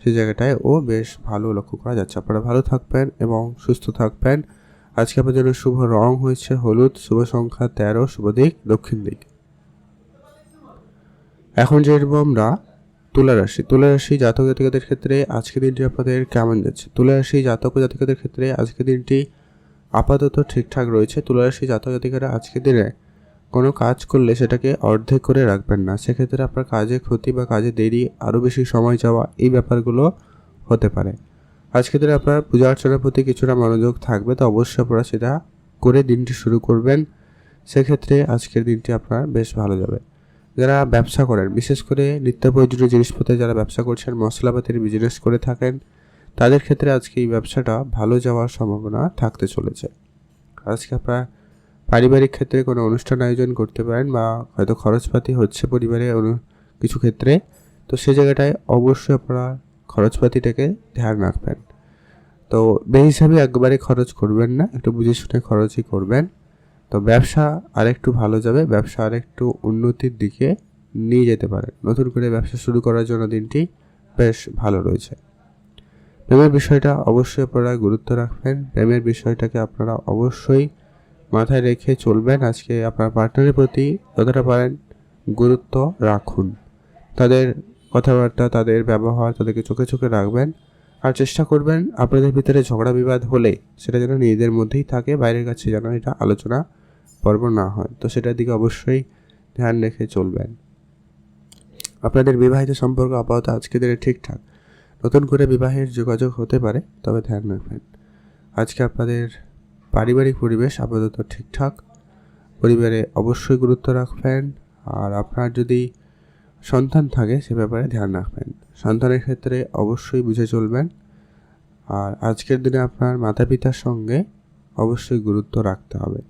Speaker 2: সেই জায়গাটায় বেশ ভালো লক্ষ্য করা যাচ্ছে। আপনারা ভালো থাকবেন এবং সুস্থ থাকবেন। আজকে আপনার জন্য শুভ রং হয়েছে হলুদ, শুভ সংখ্যা 13, শুভ দিক দক্ষিণ দিক। এখন যেরকম আমরা তুলা রাশি জাতক জাতিকাদের ক্ষেত্রে আজকের দিনটি আপনাদের কেমন যাচ্ছে? তুলা রাশি জাতক জাতিকাদের ক্ষেত্রে আজকের দিনটি আপাতত ঠিকঠাক রয়েছে। তুলা রাশি জাতক জাতিকারা আজকের দিনে কোনো কাজ করলে সেটাকে অর্ধেক করে রাখবেন না, সেক্ষেত্রে আপনার কাজে ক্ষতি বা কাজে দেরি, আরও বেশি সময় যাওয়া, এই ব্যাপারগুলো হতে পারে। আজকের দিনে আপনার পূজা অর্চনার প্রতি কিছুটা মনোযোগ থাকবে, তো অবশ্যই আপনারা সেটা করে দিনটি শুরু করবেন। সেক্ষেত্রে আজকের দিনটি আপনার বেশ ভালো যাবে। যারা ব্যবসা করেন, বিশেষ করে নিত্য প্রয়োজনীয় জিনিসপত্রে যারা ব্যবসা করছেন, মশলাপাতির বিজনেস করে থাকেন, তাদের ক্ষেত্রে আজকে এই ব্যবসাটা ভালো যাওয়ার সম্ভাবনা থাকতে চলেছে। আজকে আপনারা পারিবারিক ক্ষেত্রে কোনো অনুষ্ঠান আয়োজন করতে পারেন বা হয়তো খরচপাতি হচ্ছে পরিবারে কিছু ক্ষেত্রে, তো সেই জায়গাটায় অবশ্যই আপনারা খরচপাতিটাকে ধ্যান রাখবেন। তো বেহিসাবে একবারে খরচ করবেন না, একটু বুঝে শুনে খরচই করবেন। তো ব্যবসা আরেকটু ভালো যাবে, ব্যবসা আরেকটু উন্নতির দিকে নিয়ে যেতে পারেন। নতুন করে ব্যবসা শুরু করার জন্য দিনটি বেশ ভালো রয়েছে। প্রেমের বিষয়টা অবশ্যই আপনারা গুরুত্ব রাখবেন। প্রেমের বিষয়টাকে আপনারা অবশ্যই মাথায় রেখে চলবেন। আজকে আপনার পার্টনারের প্রতি যতটা পারেন গুরুত্ব রাখুন। তাদের কথাবার্তা, তাদের ব্যবহার, তাদেরকে চোখে চোখে রাখবেন। আর চেষ্টা করবেন আপনাদের ভিতরে ঝগড়া বিবাদ হলে সেটা যেন নিজেদের মধ্যেই থাকে, বাইরের কাছে যেন এটা আলোচনা পর্ব না হয়, তো সেটার দিকে অবশ্যই ধ্যান রেখে চলবেন। আপনাদের বিবাহিত সম্পর্ক আপাতত আজকে দিনে ঠিকঠাক, নতুন করে বিবাহের যোগাযোগ হতে পারে, তবে ধ্যান রাখবেন। আজকে আপনাদের পারিবারিক পরিবেশ আপাতত ঠিকঠাক, পরিবারে অবশ্যই গুরুত্ব রাখবেন। আর আপনার যদি সন্তান থাকে সে ব্যাপারে ধ্যান রাখবেন। সন্তানের ক্ষেত্রে অবশ্যই বুঝে চলবেন। আর আজকের দিনে আপনার মাতা পিতার সঙ্গে অবশ্যই গুরুত্ব রাখতে হবে।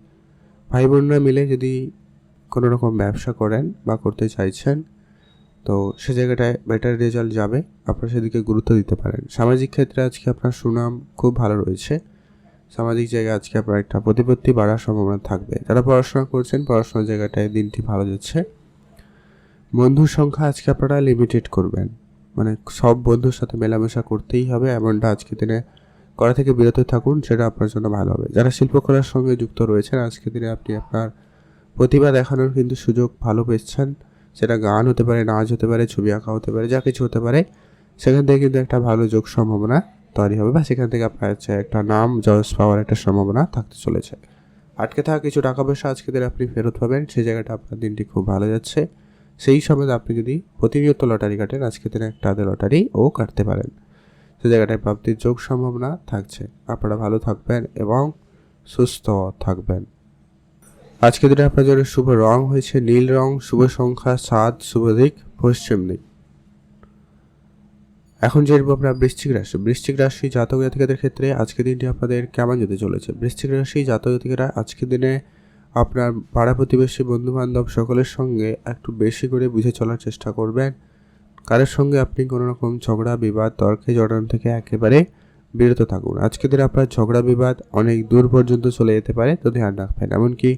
Speaker 2: ভাই বোনরা মিলে যদি কোনো রকম ব্যবসা করেন বা করতে চাইছেন, তো সে জায়গাটায় বেটার রেজাল্ট যাবে, আপনারা সেদিকে গুরুত্ব দিতে পারেন। সামাজিক ক্ষেত্রে আজকে আপনার সুনাম খুব ভালো রয়েছে। সামাজিক জায়গায় আজকে আপনার একটা প্রতিপত্তি বাড়ার সম্ভাবনা থাকবে। যারা পড়াশোনা করছেন, পড়াশোনার জায়গাটায় দিনটি ভালো যাচ্ছে। বন্ধুর সংখ্যা আজকে আপনারা লিমিটেড করবেন, মানে সব বন্ধুর সাথে মেলামেশা করতেই হবে এমনটা আজকে দিনে করা থেকে বিরত থাকুন, সেটা আপনার জন্য ভালো হবে। যারা শিল্পকলার সঙ্গে যুক্ত রয়েছেন, আজকে দিনে আপনি আপনার প্রতিভা দেখানোর কিন্তু সুযোগ ভালো পেয়েছেন। সেটা গান হতে পারে, নাচ হতে পারে, ছবি আঁকা হতে পারে, যা কিছু হতে পারে, সেখান থেকে কিন্তু একটা ভালো যোগ সম্ভাবনা তৈরি হবে বা সেখান থেকে আপনার একটা নাম যশ পাওয়ার একটা সম্ভাবনা থাকতে চলেছে। আটকে থাকা কিছু টাকা পয়সা আজকে দিনে আপনি ফেরত পাবেন, সেই জায়গাটা আপনার দিনটি খুব ভালো যাচ্ছে। সেই সময় আপনি যদি প্রতিনিয়ত লটারি কাটেন, আজকে দিনে একটা লটারিও কাটতে পারেন, সেই জায়গাটায় প্রাপ্তির যোগ সম্ভাবনা থাকছে। আপনারা ভালো থাকবেন এবং সুস্থ থাকবেন। আজকে দিনে আপনার জন্য শুভ রং হয়েছে নীল রং, শুভ সংখ্যা 7, শুভ দিক পশ্চিম দিক। এখন যেরকম আপনার বৃশ্চিক রাশি জাতক জাতিকাদের ক্ষেত্রে আজকের দিনটি আপনাদের কেমন যেতে চলেছে? বৃশ্চিক রাশি জাতক জাতিকারা আজকের দিনে আপনার পাড়া প্রতিবেশী, বন্ধু বান্ধব সকলের সঙ্গে একটু বেশি করে বুঝে চলার চেষ্টা করবেন। কারোর সঙ্গে আপনি কোনো রকম ঝগড়া বিবাদ, তর্কে জড়ানো থেকে একেবারে বিরত থাকুন। আজকের দিনে আপনার ঝগড়া বিবাদ অনেক দূর পর্যন্ত চলে যেতে পারে, তো ধ্যান রাখবেন। এমনকি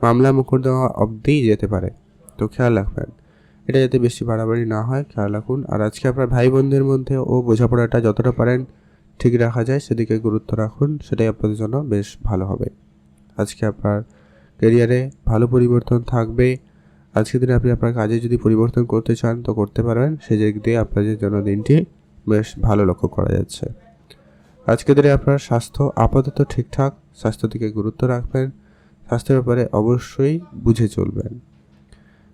Speaker 2: মামলা মোকদ্দমা অবধি যেতে পারে, তো খেয়াল রাখবেন এটা যাতে বেশি বাড়াবাড়ি না হয়, খেয়াল রাখুন। আর আজকে আপনার ভাই বোনদের মধ্যে বোঝাপড়াটা যতটা পারেন ঠিক রাখা যায় সেদিকে গুরুত্ব রাখুন, সেটাই আপনাদের জন্য বেশ ভালো হবে। আজকে আপনার ক্যারিয়ারে ভালো পরিবর্তন থাকবে। আজকের দিনে আপনি আপনার কাজে যদি পরিবর্তন করতে চান তো করতে পারবেন, সেই দিক দিয়ে আপনাদের জন্য দিনটি বেশ ভালো লক্ষ্য করা যাচ্ছে। আজকের দিনে আপনার স্বাস্থ্য আপাতত ঠিকঠাক, স্বাস্থ্যের দিকে গুরুত্ব রাখবেন, স্বাস্থ্যের ব্যাপারে অবশ্যই বুঝে চলবেন।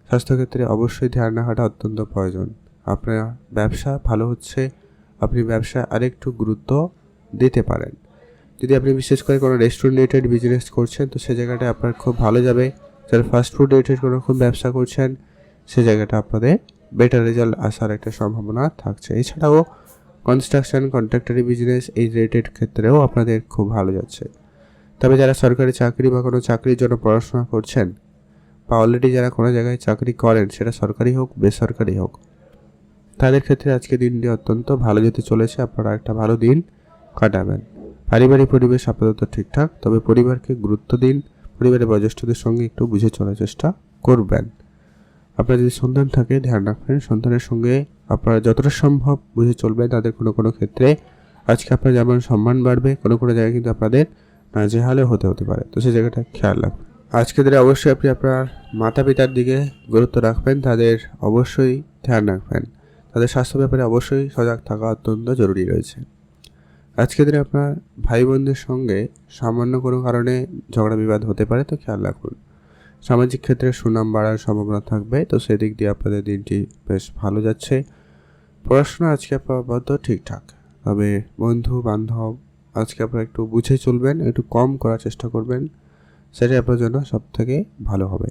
Speaker 2: স্বাস্থ্যক্ষেত্রে অবশ্যই ধ্যান রাখাটা অত্যন্ত প্রয়োজন। আপনার ব্যবসা ভালো হচ্ছে, আপনি ব্যবসায় আরেকটু গুরুত্ব দিতে পারেন। যদি আপনি বিশেষ করে কোনো রেস্টুরেন্ট রিলেটেড বিজনেস করছেন তো সে জায়গাটা আপনার খুব ভালো যাবে। যারা ফাস্টফুড রিলেটেড কোনো রকম ব্যবসা করছেন সে জায়গাটা আপনাদের বেটার রেজাল্ট আসার একটা সম্ভাবনা থাকছে। এছাড়াও কনস্ট্রাকশন, কন্ট্রাক্টরি বিজনেস এই রিলেটেড ক্ষেত্রেও আপনাদের খুব ভালো যাচ্ছে। তবে যারা সরকারি চাকরি বা কোনো চাকরির জন্য পড়াশোনা করছেন বা অলরেডি যারা কোনো জায়গায় চাকরি করেন, সেটা সরকারি হোক বেসরকারি হোক, তাদের ক্ষেত্রে আজকে দিনটি অত্যন্ত ভালো যেতে চলেছে। আপনারা একটা ভালো দিন কাটাবেন। পারিবারিক পরিবেশ আপাতত ঠিকঠাক, তবে পরিবারকে গুরুত্ব দিন, পরিবারের বয়োজ্যেষ্ঠদের সঙ্গে একটু বুঝে চলার চেষ্টা করবেন। আপনার যদি সন্তান থাকে ধ্যান রাখবেন, সন্তানের সঙ্গে আপনারা যতটা সম্ভব বুঝে চলবেন। তাদের কোনো কোনো ক্ষেত্রে আজকে আপনার যেমন সম্মান বাড়বে, কোনো কোনো জায়গায় কিন্তু আপনাদের নাজেহালে হতে পারে, তো সেই জায়গাটা খেয়াল রাখবেন। আজকের দিনে অবশ্যই আপনি আপনার মাতা পিতার দিকে গুরুত্ব রাখবেন, তাদের অবশ্যই ধ্যান রাখবেন, তাদের স্বাস্থ্য ব্যাপারে অবশ্যই সজাগ থাকা অত্যন্ত জরুরি রয়েছে। আজকের দিনে আপনার ভাই বোনদের সঙ্গে সামান্য কোনো কারণে ঝগড়া বিবাদ হতে পারে, তো খেয়াল রাখুন। সামাজিক ক্ষেত্রে সুনাম বাড়ার সম্ভাবনা থাকবে, তো সেদিক দিয়ে আপনাদের দিনটি বেশ ভালো যাচ্ছে। পড়াশোনা আজকে আপাতত ঠিকঠাক, তবে বন্ধু বান্ধব আজকে আপনারা একটু বুঝে চলবেন, একটু কম করার চেষ্টা করবেন, সেটাই আপনার জন্য সব থেকে ভালো হবে।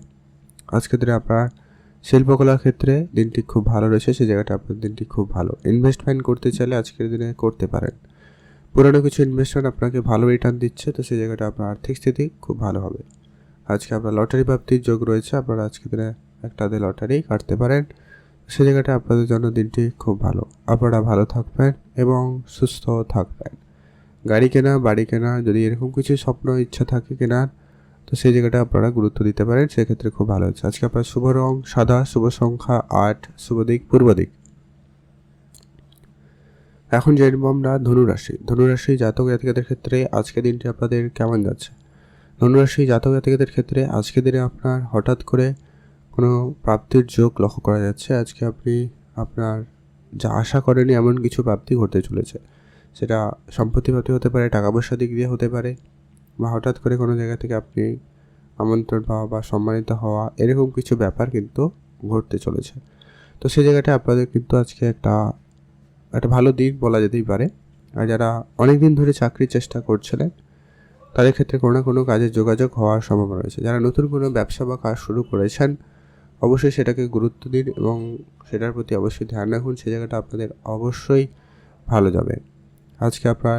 Speaker 2: আজকের দিনে আপনার শিল্পকলার ক্ষেত্রে দিনটি খুব ভালো রয়েছে, সেই জায়গাটা আপনার দিনটি খুব ভালো। ইনভেস্টমেন্ট করতে চাইলে আজকের দিনে করতে পারেন। পুরনো কিছু ইনভেস্টমেন্ট আপনাকে ভালো রিটার্ন দিচ্ছে, তো সেই জায়গাটা আপনার আর্থিক স্থিতি খুব ভালো হবে। আজকে আপনার লটারি প্রাপ্তির যোগ রয়েছে, আপনারা আজকের দিনে একটা লটারি কাটতে পারেন, সেই জায়গাটা আপনাদের জন্য দিনটি খুব ভালো। আপনারা ভালো থাকবেন এবং সুস্থ থাকবেন। গাড়ি কেনা, বাড়ি কেনা, যদি এরকম কিছু স্বপ্ন ইচ্ছা থাকে কেনার, তো সেই জায়গাটা আপনারা গুরুত্ব দিতে পারেন, সেক্ষেত্রে খুব ভালো হচ্ছে। আজকে আপনার শুভ রং সাদা, শুভ সংখ্যা 8, শুভ দিক পূর্ব দিক। এখন জেনব আমরা ধনুরাশি জাতক জাতিকাদের ক্ষেত্রে আজকে দিনটি আপনাদের কেমন যাচ্ছে। ধনুরাশি জাতক জাতিকাদের ক্ষেত্রে আজকে দিনে আপনার হঠাৎ করে কোনো প্রাপ্তির যোগ লক্ষ্য করা যাচ্ছে। আজকে আপনি আপনার যা আশা করেনি এমন কিছু প্রাপ্তি ঘটতে চলেছে, সেটা সম্পত্তি প্রাপ্তি হতে পারে, টাকা পয়সা দিক দিয়ে হতে পারে, বা হঠাৎ করে কোনো জায়গা থেকে আপনি আমন্ত্রণ পাওয়া বা সম্মানিত হওয়া, এরকম কিছু ব্যাপার কিন্তু ঘটতে চলেছে। তো সেই জায়গাটা আপনাদের কিন্তু আজকে একটা ভালো দিক বলা যেতেই পারে। আর যারা অনেক দিন ধরে চাকরির চেষ্টা করছিলেন তাদের ক্ষেত্রে কোনো না কোনো কাজের যোগাযোগ হওয়ার সম্ভাবনা রয়েছে। যারা নতুন কোনো ব্যবসা বা কাজ শুরু করেছেন অবশ্যই সেটাকে গুরুত্ব দিন এবং সেটার প্রতি অবশ্যই ধ্যান রাখুন, সেই জায়গাটা আপনাদের অবশ্যই ভালো যাবে। আজকে আপনার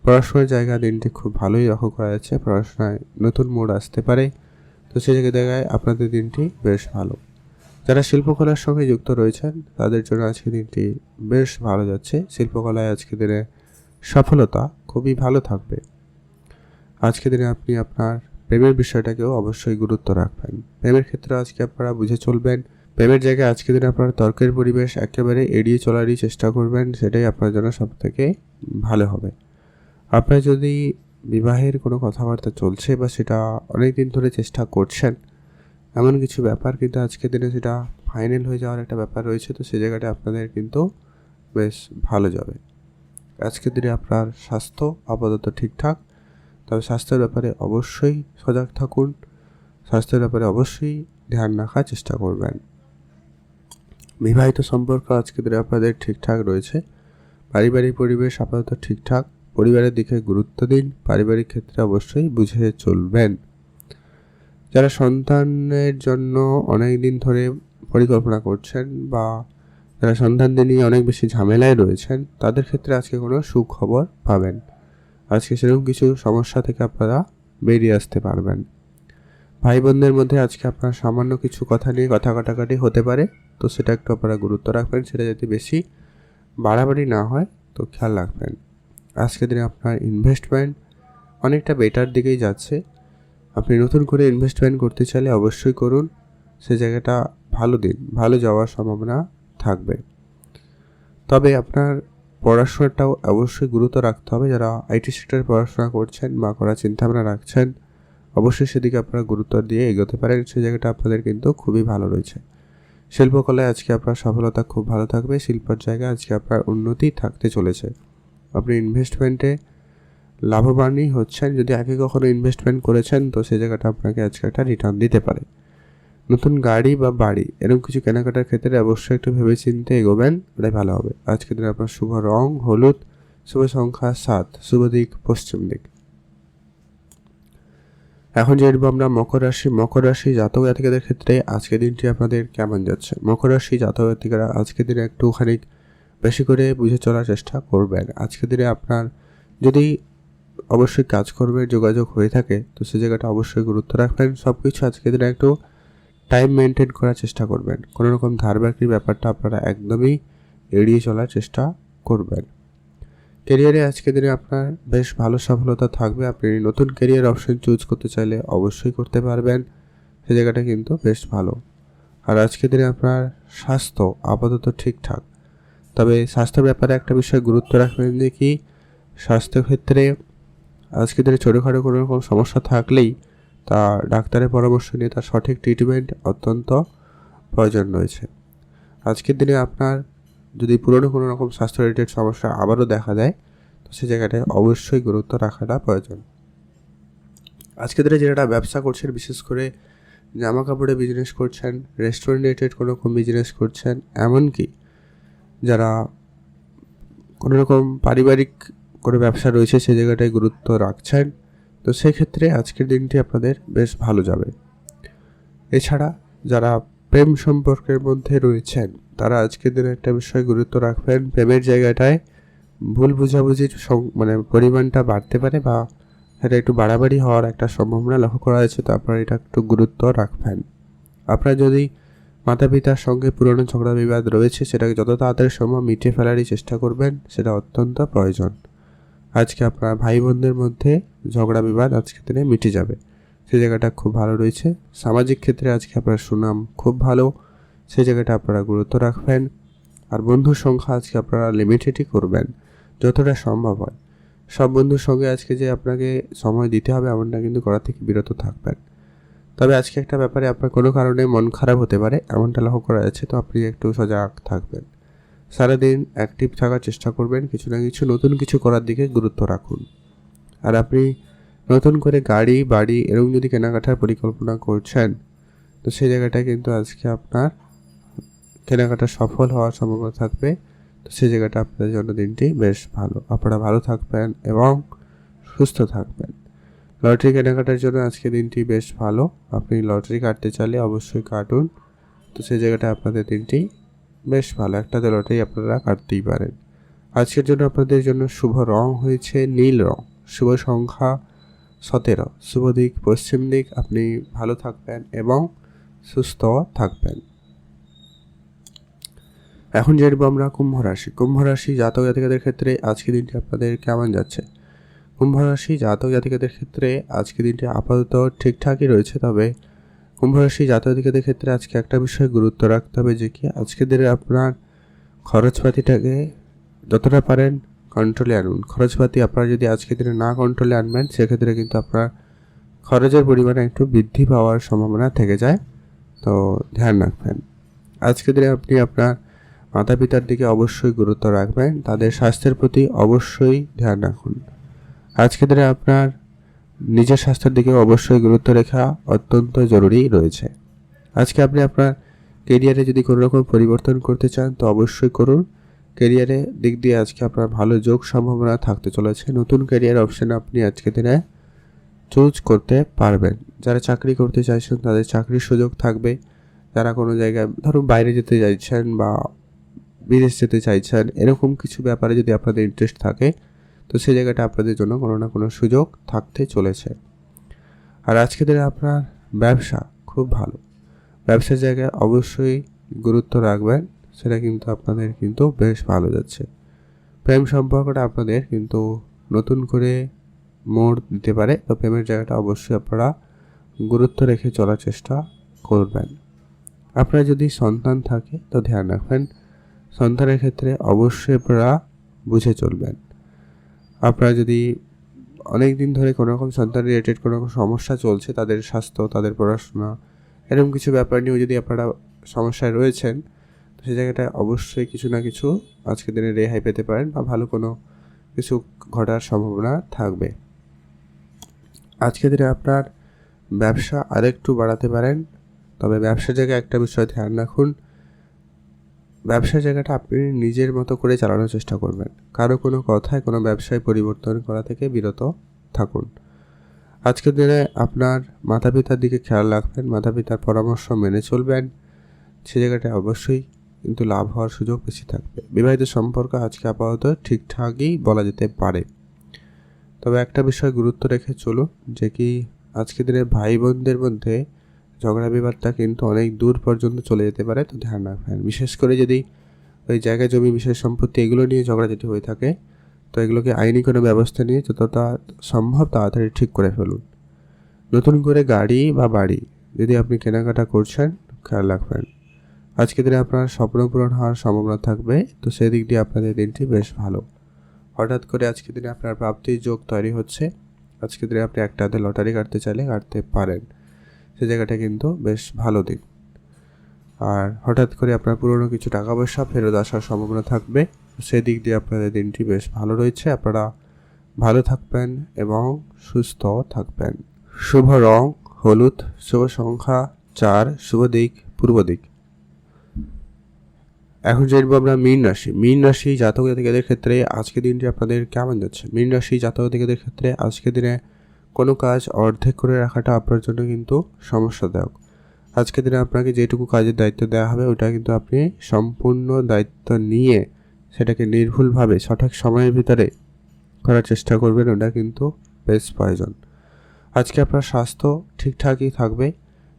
Speaker 2: পড়াশোনার জায়গা দিনটি খুব ভালোই লক্ষ্য করা যাচ্ছে, পড়াশোনায় নতুন মোড় আসতে পারে, তো সেই জায়গায় আপনাদের দিনটি বেশ ভালো। যারা শিল্পকলার সঙ্গে যুক্ত রয়েছেন তাদের জন্য আজকে দিনটি বেশ ভালো যাচ্ছে। শিল্পকলায় আজকে দিনে সফলতা খুবই ভালো থাকবে। আজকে দিনে আপনি আপনার প্রেমের বিষয়টাকেও অবশ্যই গুরুত্ব রাখবেন। প্রেমের ক্ষেত্রে আজকে আপনারা বুঝে চলবেন। প্রেমের জায়গায় আজকে দিনে আপনার তর্কের পরিবেশ একেবারে এড়িয়ে চলারই চেষ্টা করবেন, সেটাই আপনার জন্য সব থেকে ভালো হবে। আপনার যদি বিবাহের কোনো কথাবার্তা চলছে বা সেটা অনেক দিন ধরে চেষ্টা করছেন, এমন কিছু ব্যাপার কিন্তু আজকের দিনে সেটা ফাইনাল হয়ে যাওয়ার একটা ব্যাপার রয়েছে, তো সেই জায়গাটা আপনাদের কিন্তু বেশ ভালো যাবে। আজকের দিনে আপনার স্বাস্থ্য আপাতত ঠিকঠাক, তবে স্বাস্থ্যের ব্যাপারে অবশ্যই সজাগ থাকুন, স্বাস্থ্যের ব্যাপারে অবশ্যই ধ্যান রাখার চেষ্টা করবেন। বিবাহিত সম্পর্ক আজকের দিনে আপনাদের ঠিকঠাক রয়েছে। পারিবারিক পরিবেশ আপাতত ঠিকঠাক, পরিবারের দিকে গুরুত্ব দিন, পারিবারিক ক্ষেত্রে অবশ্যই বুঝে চলবেন। যারা সন্তানের জন্য অনেক দিন ধরে পরিকল্পনা করছেন বা যারা সন্তানদের নিয়ে অনেক বেশি ঝামেলায় রয়েছেন তাদের ক্ষেত্রে আজকে কোনো সুখবর পাবেন। আজকে সেরকম কিছু সমস্যা থেকে আপনারা বেরিয়ে আসতে পারবেন। ভাই বোনদের মধ্যে আজকে আপনার সামান্য কিছু কথা নিয়ে কথা কাটাকাটি হতে পারে, তো সেটা একটু আপনারা গুরুত্ব রাখবেন, সেটা যাতে বেশি বাড়াবাড়ি না হয়, তো খেয়াল রাখবেন। আজকের দিনে আপনার ইনভেস্টমেন্ট অনেকটা বেটার দিকেই যাচ্ছে। আপনি নতুন করে ইনভেস্টমেন্ট করতে চাইলে অবশ্যই করুন, সে জায়গাটা ভালো দিন ভালো যাওয়ার সম্ভাবনা থাকবে। তবে আপনার পড়াশোনাটাও অবশ্যই গুরুত্ব রাখতে হবে। যারা আইটি সেক্টরে পড়াশোনা করছেন বা করার চিন্তাভাবনা রাখছেন অবশ্যই সেদিকে আপনারা গুরুত্ব দিয়ে এগোতে পারেন। সেই জায়গাটা আপনাদের কিন্তু খুবই ভালো রয়েছে। শিল্পকলায় আজকে আপনার সফলতা খুব ভালো থাকবে। শিল্পের জায়গায় আজকে আপনার উন্নতি থাকতে চলেছে। আপনি ইনভেস্টমেন্টে লাভবানই হচ্ছেন। যদি আগে কখনো ইনভেস্টমেন্ট করেছেন তো সেই জায়গাটা আপনাকে আজকে একটা রিটার্ন দিতে পারে। নতুন গাড়ি বা বাড়ি এরকম কিছু কেনাকাটার ক্ষেত্রে অবশ্যই একটু ভেবেচিন্তে এগোবেন, ওটাই ভালো হবে। আজকের দিনে আপনার শুভ রং হলুদ, শুভ সংখ্যা 7, শুভ দিক পশ্চিম দিক। এখন জানবো আমরা মকর রাশি। মকর রাশি জাতক জাতিকাদের ক্ষেত্রে আজকের দিনটি আপনাদের কেমন যাচ্ছে। মকর রাশি জাতক জাতিকারা আজকের দিনে একটুখানি বেশি করে বুঝে চলার চেষ্টা করবেন। আজকের দিনে আপনার যদি অবশ্যই কাজকর্মের যোগাযোগ হয়ে থাকে তো সে জায়গাটা অবশ্যই গুরুত্ব রাখবেন। সব কিছু আজকের দিনে একটু টাইম মেনটেন করার চেষ্টা করবেন। কোনো রকম ধারবাকির ব্যাপারটা আপনারা একদমই এড়িয়ে চলার চেষ্টা করবেন। ক্যারিয়ারে আজকের দিনে আপনার বেশ ভালো সফলতা থাকবে। আপনি নতুন ক্যারিয়ার অপশন চুজ করতে চাইলে অবশ্যই করতে পারবেন। সে জায়গাটা কিন্তু বেশ ভালো। আর আজকের দিনে আপনার স্বাস্থ্য আপাতত ঠিকঠাক, তবে স্বাস্থ্যের ব্যাপারে একটা বিষয় গুরুত্ব রাখবেন যে কি স্বাস্থ্যক্ষেত্রে আজকের দিনে ছোটোখাটো কোনো রকম সমস্যা থাকলেই তা ডাক্তারের পরামর্শ নিয়ে তার সঠিক ট্রিটমেন্ট অত্যন্ত প্রয়োজন রয়েছে। আজকের দিনে আপনার যদি পুরনো কোনো রকম স্বাস্থ্য রিলেটেড সমস্যা আবারও দেখা দেয় তো সে জায়গাটায় অবশ্যই গুরুত্ব রাখাটা প্রয়োজন। আজকের দিনে যারা ব্যবসা করছেন, বিশেষ করে জামা কাপড়ে বিজনেস করছেন, রেস্টুরেন্ট রিলেটেড কোনো রকম বিজনেস করছেন, এমনকি যারা কোনো রকম পারিবারিক কোনো ব্যবসা রয়েছে সে জায়গাটায় গুরুত্ব রাখছেন, তো সেক্ষেত্রে আজকের দিনটি আপনাদের বেশ ভালো যাবে। এছাড়া যারা প্রেম সম্পর্কের মধ্যে রয়েছেন তারা আজকের দিনে একটা বিষয় গুরুত্ব রাখবেন। প্রেমের জায়গাটায় ভুল বোঝাবুঝির পরিমাণটা বাড়তে পারে বা এটা একটু বাড়াবাড়ি হওয়ার একটা সম্ভাবনা লক্ষ্য করা হয়েছে, তো আপনারা এটা একটু গুরুত্ব রাখবেন। আপনারা যদি মাতা পিতার সঙ্গে পুরনো ঝগড়া বিবাদ রয়েছে সেটাকে যত তাড়াতাড়ি সম্ভব মিটিয়ে ফেলারই চেষ্টা করবেন, সেটা অত্যন্ত প্রয়োজন। আজকে আপনার ভাই বোনদের মধ্যে ঝগড়া বিবাদ আজকের দিনে মিটে যাবে, সেই জায়গাটা খুব ভালো রয়েছে। সামাজিক ক্ষেত্রে আজকে আপনার সুনাম খুব ভালো, সেই জায়গাটা আপনারা গুরুত্ব রাখবেন। আর বন্ধুর সংখ্যা আজকে আপনারা লিমিটেডই করবেন যতটা সম্ভব হয়। সব বন্ধুর সঙ্গে আজকে যে আপনাকে সময় দিতে হবে এমনটা কিন্তু করা থেকে বিরত থাকবেন। তবে আজকে একটা ব্যাপারে আপনার কোনো কারণে মন খারাপ হতে পারে এমনটা লক্ষ্য করা যাচ্ছে, তো আপনি একটু সজাগ থাকবেন। সারাদিন অ্যাক্টিভ থাকার চেষ্টা করবেন, কিছু না কিছু নতুন কিছু করার দিকে গুরুত্ব রাখুন। আর আপনি নতুন করে গাড়ি বাড়ি এরকম যদি কেনাকাটার পরিকল্পনা করছেন তো সেই জায়গাটায় কিন্তু আজকে আপনার কেনাকাটা সফল হওয়ার সম্ভাবনা থাকবে। তো সেই জায়গাটা আপনাদের জন্য দিনটি বেশ ভালো। আপনারা ভালো থাকবেন এবং সুস্থ থাকবেন। লটারি কেনাকাটার জন্য আজকে দিনটি বেশ ভালো। আপনি লটারি কাটতে চাইলে অবশ্যই কাটুন, তো সেই জায়গাটা আপনাদের দিনটি বেশ ভালো। একটাতে লটারি আপনারা কাটতেই পারেন। আজকের জন্য আপনাদের জন্য শুভ রং হয়েছে নীল রং, শুভ সংখ্যা 17, শুভ দিক পশ্চিম দিক। আপনি ভালো থাকবেন এবং সুস্থ থাকবেন। এখন জানবো আমরা কুম্ভ রাশি। কুম্ভ রাশি জাতক জাতিকাদের ক্ষেত্রে আজকে দিনটি আপনাদের কেমন যাচ্ছে। কুম্ভ রাশি জাতক জাতিকাদের ক্ষেত্রে আজকে দিনটি আপাতত ঠিকঠাকই রয়েছে, তবে কুম্ভ রাশি জাতক জাতিকাদের ক্ষেত্রে আজকে একটা বিষয় গুরুত্ব রাখতে হবে যে কি আজকের দিনে আপনার খরচপাতিটাকে যতটা পারেন কন্ট্রোলে আনুন। খরচপাতি আপনারা যদি আজকের দিনে না কন্ট্রোলে আনবেন সেক্ষেত্রে কিন্তু আপনার খরচের পরিমাণে একটু বৃদ্ধি পাওয়ার সম্ভাবনা থেকে যায়, তো ধ্যান রাখবেন। আজকের দিনে আপনি আপনার মাতা পিতার দিকে অবশ্যই গুরুত্ব রাখবেন, তাদের স্বাস্থ্যের প্রতি অবশ্যই ধ্যান রাখুন। আজকের দিনে আপনার নিজের স্বাস্থ্যের দিকে অবশ্যই গুরুত্ব রাখা অত্যন্ত জরুরি রয়েছে। আজকে আপনি আপনার কেরিয়ারে যদি কোনো রকম পরিবর্তন করতে চান তো অবশ্যই করুন। কেরিয়ারের দিক দিয়ে আজকে আপনার ভালো যোগ সম্ভাবনা থাকতে চলেছে। নতুন কেরিয়ার অপশন আপনি আজকের দিনে চুজ করতে পারবেন। যারা চাকরি করতে চাইছেন তাদের চাকরির সুযোগ থাকবে। যারা কোনো জায়গায় ধরুন বাইরে যেতে চাইছেন বা বিদেশ যেতে চাইছেন এরকম কিছু ব্যাপারে যদি আপনাদের ইন্টারেস্ট থাকে তো সেই জায়গাটা আপনাদের জন্য কোনো না কোনো সুযোগ থাকতে চলেছে। আর আজকে দিনে আপনার ব্যবসা খুব ভালো, ব্যবসার জায়গায় অবশ্যই গুরুত্ব রাখবেন, সেটা কিন্তু আপনাদের কিন্তু বেশ ভালো যাচ্ছে। প্রেম সম্পর্কটা আপনাদের কিন্তু নতুন করে মোড় দিতে পারে, তো প্রেমের জায়গাটা অবশ্যই আপনারা গুরুত্ব রেখে চলার চেষ্টা করবেন। আপনার যদি সন্তান থাকে তো ধ্যান রাখবেন, সন্তানের ক্ষেত্রে অবশ্যই আপনারা বুঝে চলবেন। আপনারা যদি অনেক দিন ধরে কোনো রকম সন্তান রিলেটেড কোনো রকম সমস্যা চলছে, তাদের স্বাস্থ্য, তাদের পড়াশোনা, এরকম কিছু ব্যাপার নিয়েও যদি আপনারা সমস্যায় রয়েছেন, তো সেই জায়গাটায় অবশ্যই কিছু না কিছু আজকের দিনে রেহাই পেতে পারেন বা ভালো কোনো কিছু ঘটার সম্ভাবনা থাকবে। আজকের দিনে আপনার ব্যবসা আরেকটু বাড়াতে পারেন, তবে ব্যবসার জায়গায় একটা বিষয় ধ্যান রাখুন, ব্যবসার জায়গাটা আপনি নিজের মতো করে চালানোর চেষ্টা করবেন। কারো কোনো কথায় কোনো ব্যবসায় পরিবর্তন করা থেকে বিরত থাকুন। আজকের দিনে আপনার মাতা পিতার দিকে খেয়াল রাখবেন, মাতা পিতার পরামর্শ মেনে চলবেন, সে জায়গাটায় অবশ্যই কিন্তু লাভ হওয়ার সুযোগ বেশি থাকবে। বিবাহিত সম্পর্ক আজকে আপাতত ঠিকঠাকই বলা যেতে পারে, তবে একটা বিষয় গুরুত্ব রেখে চলুন, যে কি আজকের দিনে ভাই বোনদের মধ্যে ঝগড়া বিবাদটা কিন্তু অনেক দূর পর্যন্ত চলে যেতে পারে, তো ধ্যান রাখবেন। বিশেষ করে যদি ওই জায়গা জমি বিষয় সম্পত্তি এগুলো নিয়ে ঝগড়াঝাটি হয়ে থাকে, তো এগুলোকে আইনি কোনো ব্যবস্থা নিয়ে যতটা সম্ভব তাড়াতাড়ি ঠিক করে ফেলুন। নতুন করে গাড়ি বা বাড়ি যদি আপনি কেনাকাটা করছেন, খেয়াল রাখবেন আজকের দিনে আপনার স্বপ্ন পূরণ হওয়ার সম্ভাবনা থাকবে, তো সেদিক দিয়ে আপনাদের দিনটি বেশ ভালো। হঠাৎ করে আজকের দিনে আপনার প্রাপ্তির যোগ তৈরি হচ্ছে, আজকের দিনে আপনি একটা হাতে লটারি কাটতে চাইলে কাটতে পারেন, সে জায়গাটা কিন্তু বেশ ভালো দিন। আর হঠাৎ করে আপনার পুরনো কিছু টাকা পয়সা ফেরত আসার সম্ভাবনা থাকবে, সেদিক দিয়ে আপনাদের দিনটি বেশ ভালো রয়েছে। আপনারা ভালো থাকবেন এবং সুস্থ থাকবেন। শুভ রং হলুদ, শুভ সংখ্যা 4, শুভ দিক পূর্ব দিক। এখন জানবো আমরা মীন রাশি জাতক জাতিকাদের ক্ষেত্রে আজকের দিনটি আপনাদের কেমন যাচ্ছে। মীন রাশি জাতক জাতিকাদের ক্ষেত্রে আজকের দিনে কোনো কাজ অর্ধেক করে রাখাটা আপনার জন্য কিন্তু সমস্যাদায়ক। আজকের দিনে আপনাকে যেটুকু কাজের দায়িত্ব দেওয়া হবে, ওটা কিন্তু আপনি সম্পূর্ণ দায়িত্ব নিয়ে সেটাকে নির্ভুলভাবে সঠিক সময়ের ভিতরে করার চেষ্টা করবেন, ওটা কিন্তু বেশ প্রয়োজন। আজকে আপনার স্বাস্থ্য ঠিকঠাকই থাকবে,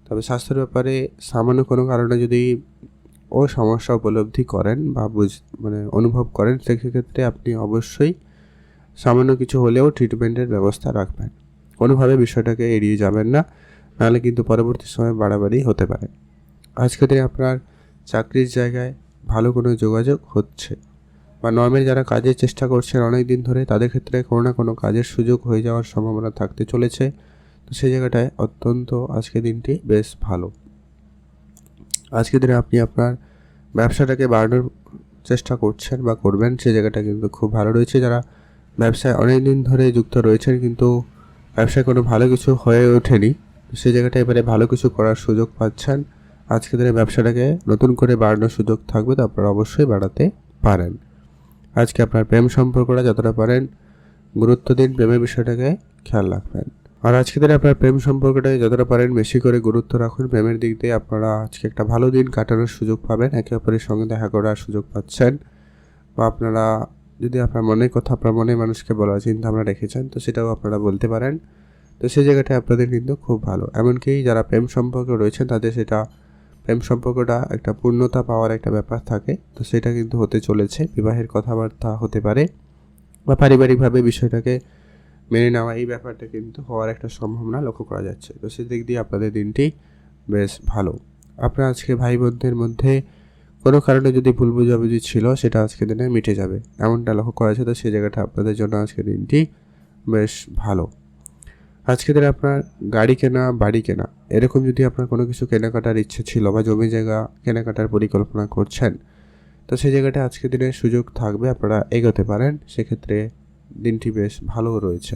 Speaker 2: তবে স্বাস্থ্যের ব্যাপারে সামান্য কোনো কারণে যদি সমস্যা উপলব্ধি করেন বা অনুভব করেন, সেক্ষেত্রে আপনি অবশ্যই সামান্য কিছু হলেও ট্রিটমেন্টের ব্যবস্থা রাখবেন। কোনোভাবে বিষয়টাকে এড়িয়ে যাবেন না, নাহলে কিন্তু পরবর্তী সময়ে বাড়াবাড়ি হতে পারে। আজকের দিনে আপনার চাকরির জায়গায় ভালো কোনো যোগাযোগ হচ্ছে, বা নর্মালি যারা কাজের চেষ্টা করছেন অনেক দিন ধরে, তাদের ক্ষেত্রে কোনো না কোনো কাজের সুযোগ হয়ে যাওয়ার সম্ভাবনা থাকতে চলেছে, তো সেই জায়গাটায় অত্যন্ত আজকের দিনটি বেশ ভালো। আজকের দিনে আপনি আপনার ব্যবসাটাকে বাড়ানোর চেষ্টা করছেন বা করবেন, সে জায়গাটা কিন্তু খুব ভালো রয়েছে। যারা ব্যবসায় অনেক দিন ধরে যুক্ত রয়েছেন কিন্তু ব্যবসায় কোনো ভালো কিছু হয়ে ওঠেনি, সে জায়গাটা এবারে ভালো কিছু করার সুযোগ পাচ্ছেন। আজকের দিনে ব্যবসাটাকে নতুন করে বাড়ানোর সুযোগ থাকবে, তো আপনারা অবশ্যই বাড়াতে পারেন। আজকে আপনার প্রেম সম্পর্কটা যতটা পারেন গুরুত্ব দিন, প্রেমের বিষয়টাকে খেয়াল রাখবেন। আর আজকে দিনে আপনার প্রেম সম্পর্কটাকে যতটা পারেন বেশি করে গুরুত্ব রাখুন। প্রেমের দিক দিয়ে আপনারা আজকে একটা ভালো দিন কাটানোর সুযোগ পাবেন, একে অপরের সঙ্গে দেখা করার সুযোগ পাচ্ছেন, বা আপনারা যদি আপনার মনের কথা আপনার মনের মানুষকে বলার চিন্তা ভাবনা রেখেছেন, তো সেটাও আপনারা বলতে পারেন, তো সেই জায়গাটায় আপনাদের কিন্তু খুব ভালো। এমনকি যারা প্রেম সম্পর্কে রয়েছেন তাদের প্রেম সম্পর্কটা একটা পূর্ণতা পাওয়ার একটা ব্যাপার থাকে, তো সেটা কিন্তু হতে চলেছে। বিবাহের কথাবার্তা হতে পারে বা পারিবারিকভাবে বিষয়টাকে মেনে নেওয়া, এই ব্যাপারটা কিন্তু হওয়ার একটা সম্ভাবনা লক্ষ্য করা যাচ্ছে, তো সেদিক দিয়ে আপনাদের দিনটি বেশ ভালো। আপনার আজকে ভাই বোনদের মধ্যে কোনো কারণে যদি ভুল বোঝাবুঝি ছিল, সেটা আজকে দিনে মিটে যাবে, এমনটা লক্ষ্য করা যাচ্ছে, তো সেই জায়গাটা আপনাদের জন্য আজকে দিনটি বেশ ভালো। আজকে দিনে আপনার গাড়ি কেনা, বাড়ি কেনা, এরকম যদি আপনার কোনো কিছু কেনাকাটার ইচ্ছে ছিল বা জমি জায়গা কেনাকাটার পরিকল্পনা করছেন, তো সেই জায়গাটা আজকে দিনে সুযোগ থাকবে, আপনারা এগোতে পারেন, সেক্ষেত্রে দিনটি বেশ ভালো রয়েছে।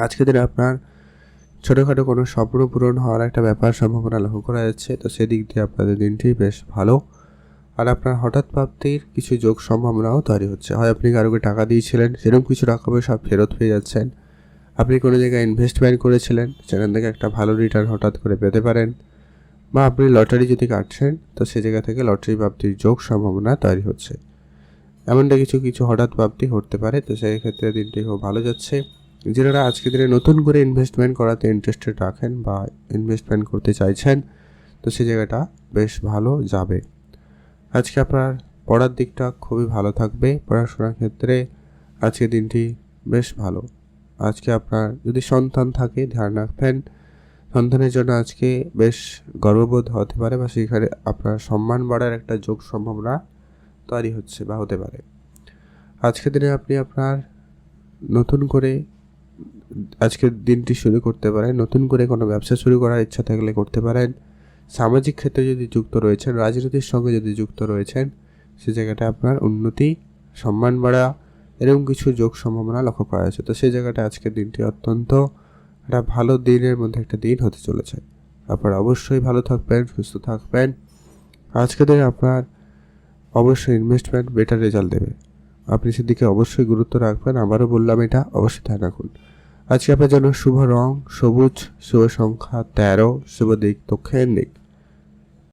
Speaker 2: আজকে দিনে আপনার ছোটোখাটো কোনো স্বপ্ন পূরণ হওয়ার একটা ব্যাপার সম্ভাবনা লক্ষ্য করা যাচ্ছে, তো সেদিক দিয়ে আপনাদের দিনটি বেশ ভালো। আর আপনার হঠাৎ প্রাপ্তির কিছু যোগ সম্ভাবনাও তৈরি হচ্ছে, হয় আপনি কারোকে টাকা দিয়েছিলেন, সেরকম কিছু টাকা পয়সা ফেরত পেয়ে যাচ্ছেন, আপনি কোনো জায়গায় ইনভেস্টমেন্ট করেছিলেন, সেখান থেকে একটা ভালো রিটার্ন হঠাৎ করে পেতে পারেন, বা আপনি লটারি যদি কাটছেন, তো সে জায়গা থেকে লটারি প্রাপ্তির যোগ সম্ভাবনা তৈরি হচ্ছে। এমনটা কিছু হঠাৎ প্রাপ্তি ঘটতে পারে, তো সেই ক্ষেত্রে দিনটি খুব ভালো যাচ্ছে। যারা আজকের দিনে নতুন করে ইনভেস্টমেন্ট করাতে ইন্টারেস্টেড রাখেন বা ইনভেস্টমেন্ট করতে চাইছেন, তো সেই জায়গাটা বেশ ভালো যাবে। আজকে আপনার পড়ার দিকটা খুবই ভালো থাকবে, পড়াশোনার ক্ষেত্রে আজকের দিনটি বেশ ভালো। আজকে আপনার যদি সন্তান থাকে, ধ্যান রাখবেন সন্তানের জন্য আজকে বেশ গর্ববোধ হতে পারে, বা সেখানে আপনার সম্মান বাড়ার একটা যোগ সম্ভাবনা তৈরি হচ্ছে বা হতে পারে। আজকের দিনে আপনি আপনার নতুন করে আজকের দিনটি শুরু করতে পারেন। নতুন করে কোনো ব্যবসা শুরু করার ইচ্ছা থাকলে করতে পারেন। সামাজিক ক্ষেত্রে যদি যুক্ত রয়েছেন, রাজনীতির সঙ্গে যদি যুক্ত রয়েছেন, সে জায়গাটা আপনার উন্নতি, সম্মান বাড়া এরকম কিছু যোগ সম্ভাবনা লক্ষ্য করা যাচ্ছে। তো সেই জায়গাটা আজকের দিনটি অত্যন্ত একটা ভালো দিনের মধ্যে একটা দিন হতে চলেছে। আপনারা অবশ্যই ভালো থাকবেন, সুস্থ থাকবেন। আজকের দিনে আপনার অবশ্যই ইনভেস্টমেন্ট বেটার রেজাল্ট দেবে। আপনি সেদিকে অবশ্যই গুরুত্ব রাখবেন। আবারও বললাম, এটা অবশ্যই ধ্যান রাখুন। আজকে আপনার জন্য শুভ রং সবুজ, শুভ সংখ্যা 13, শুভ দিক দক্ষিণ দিক।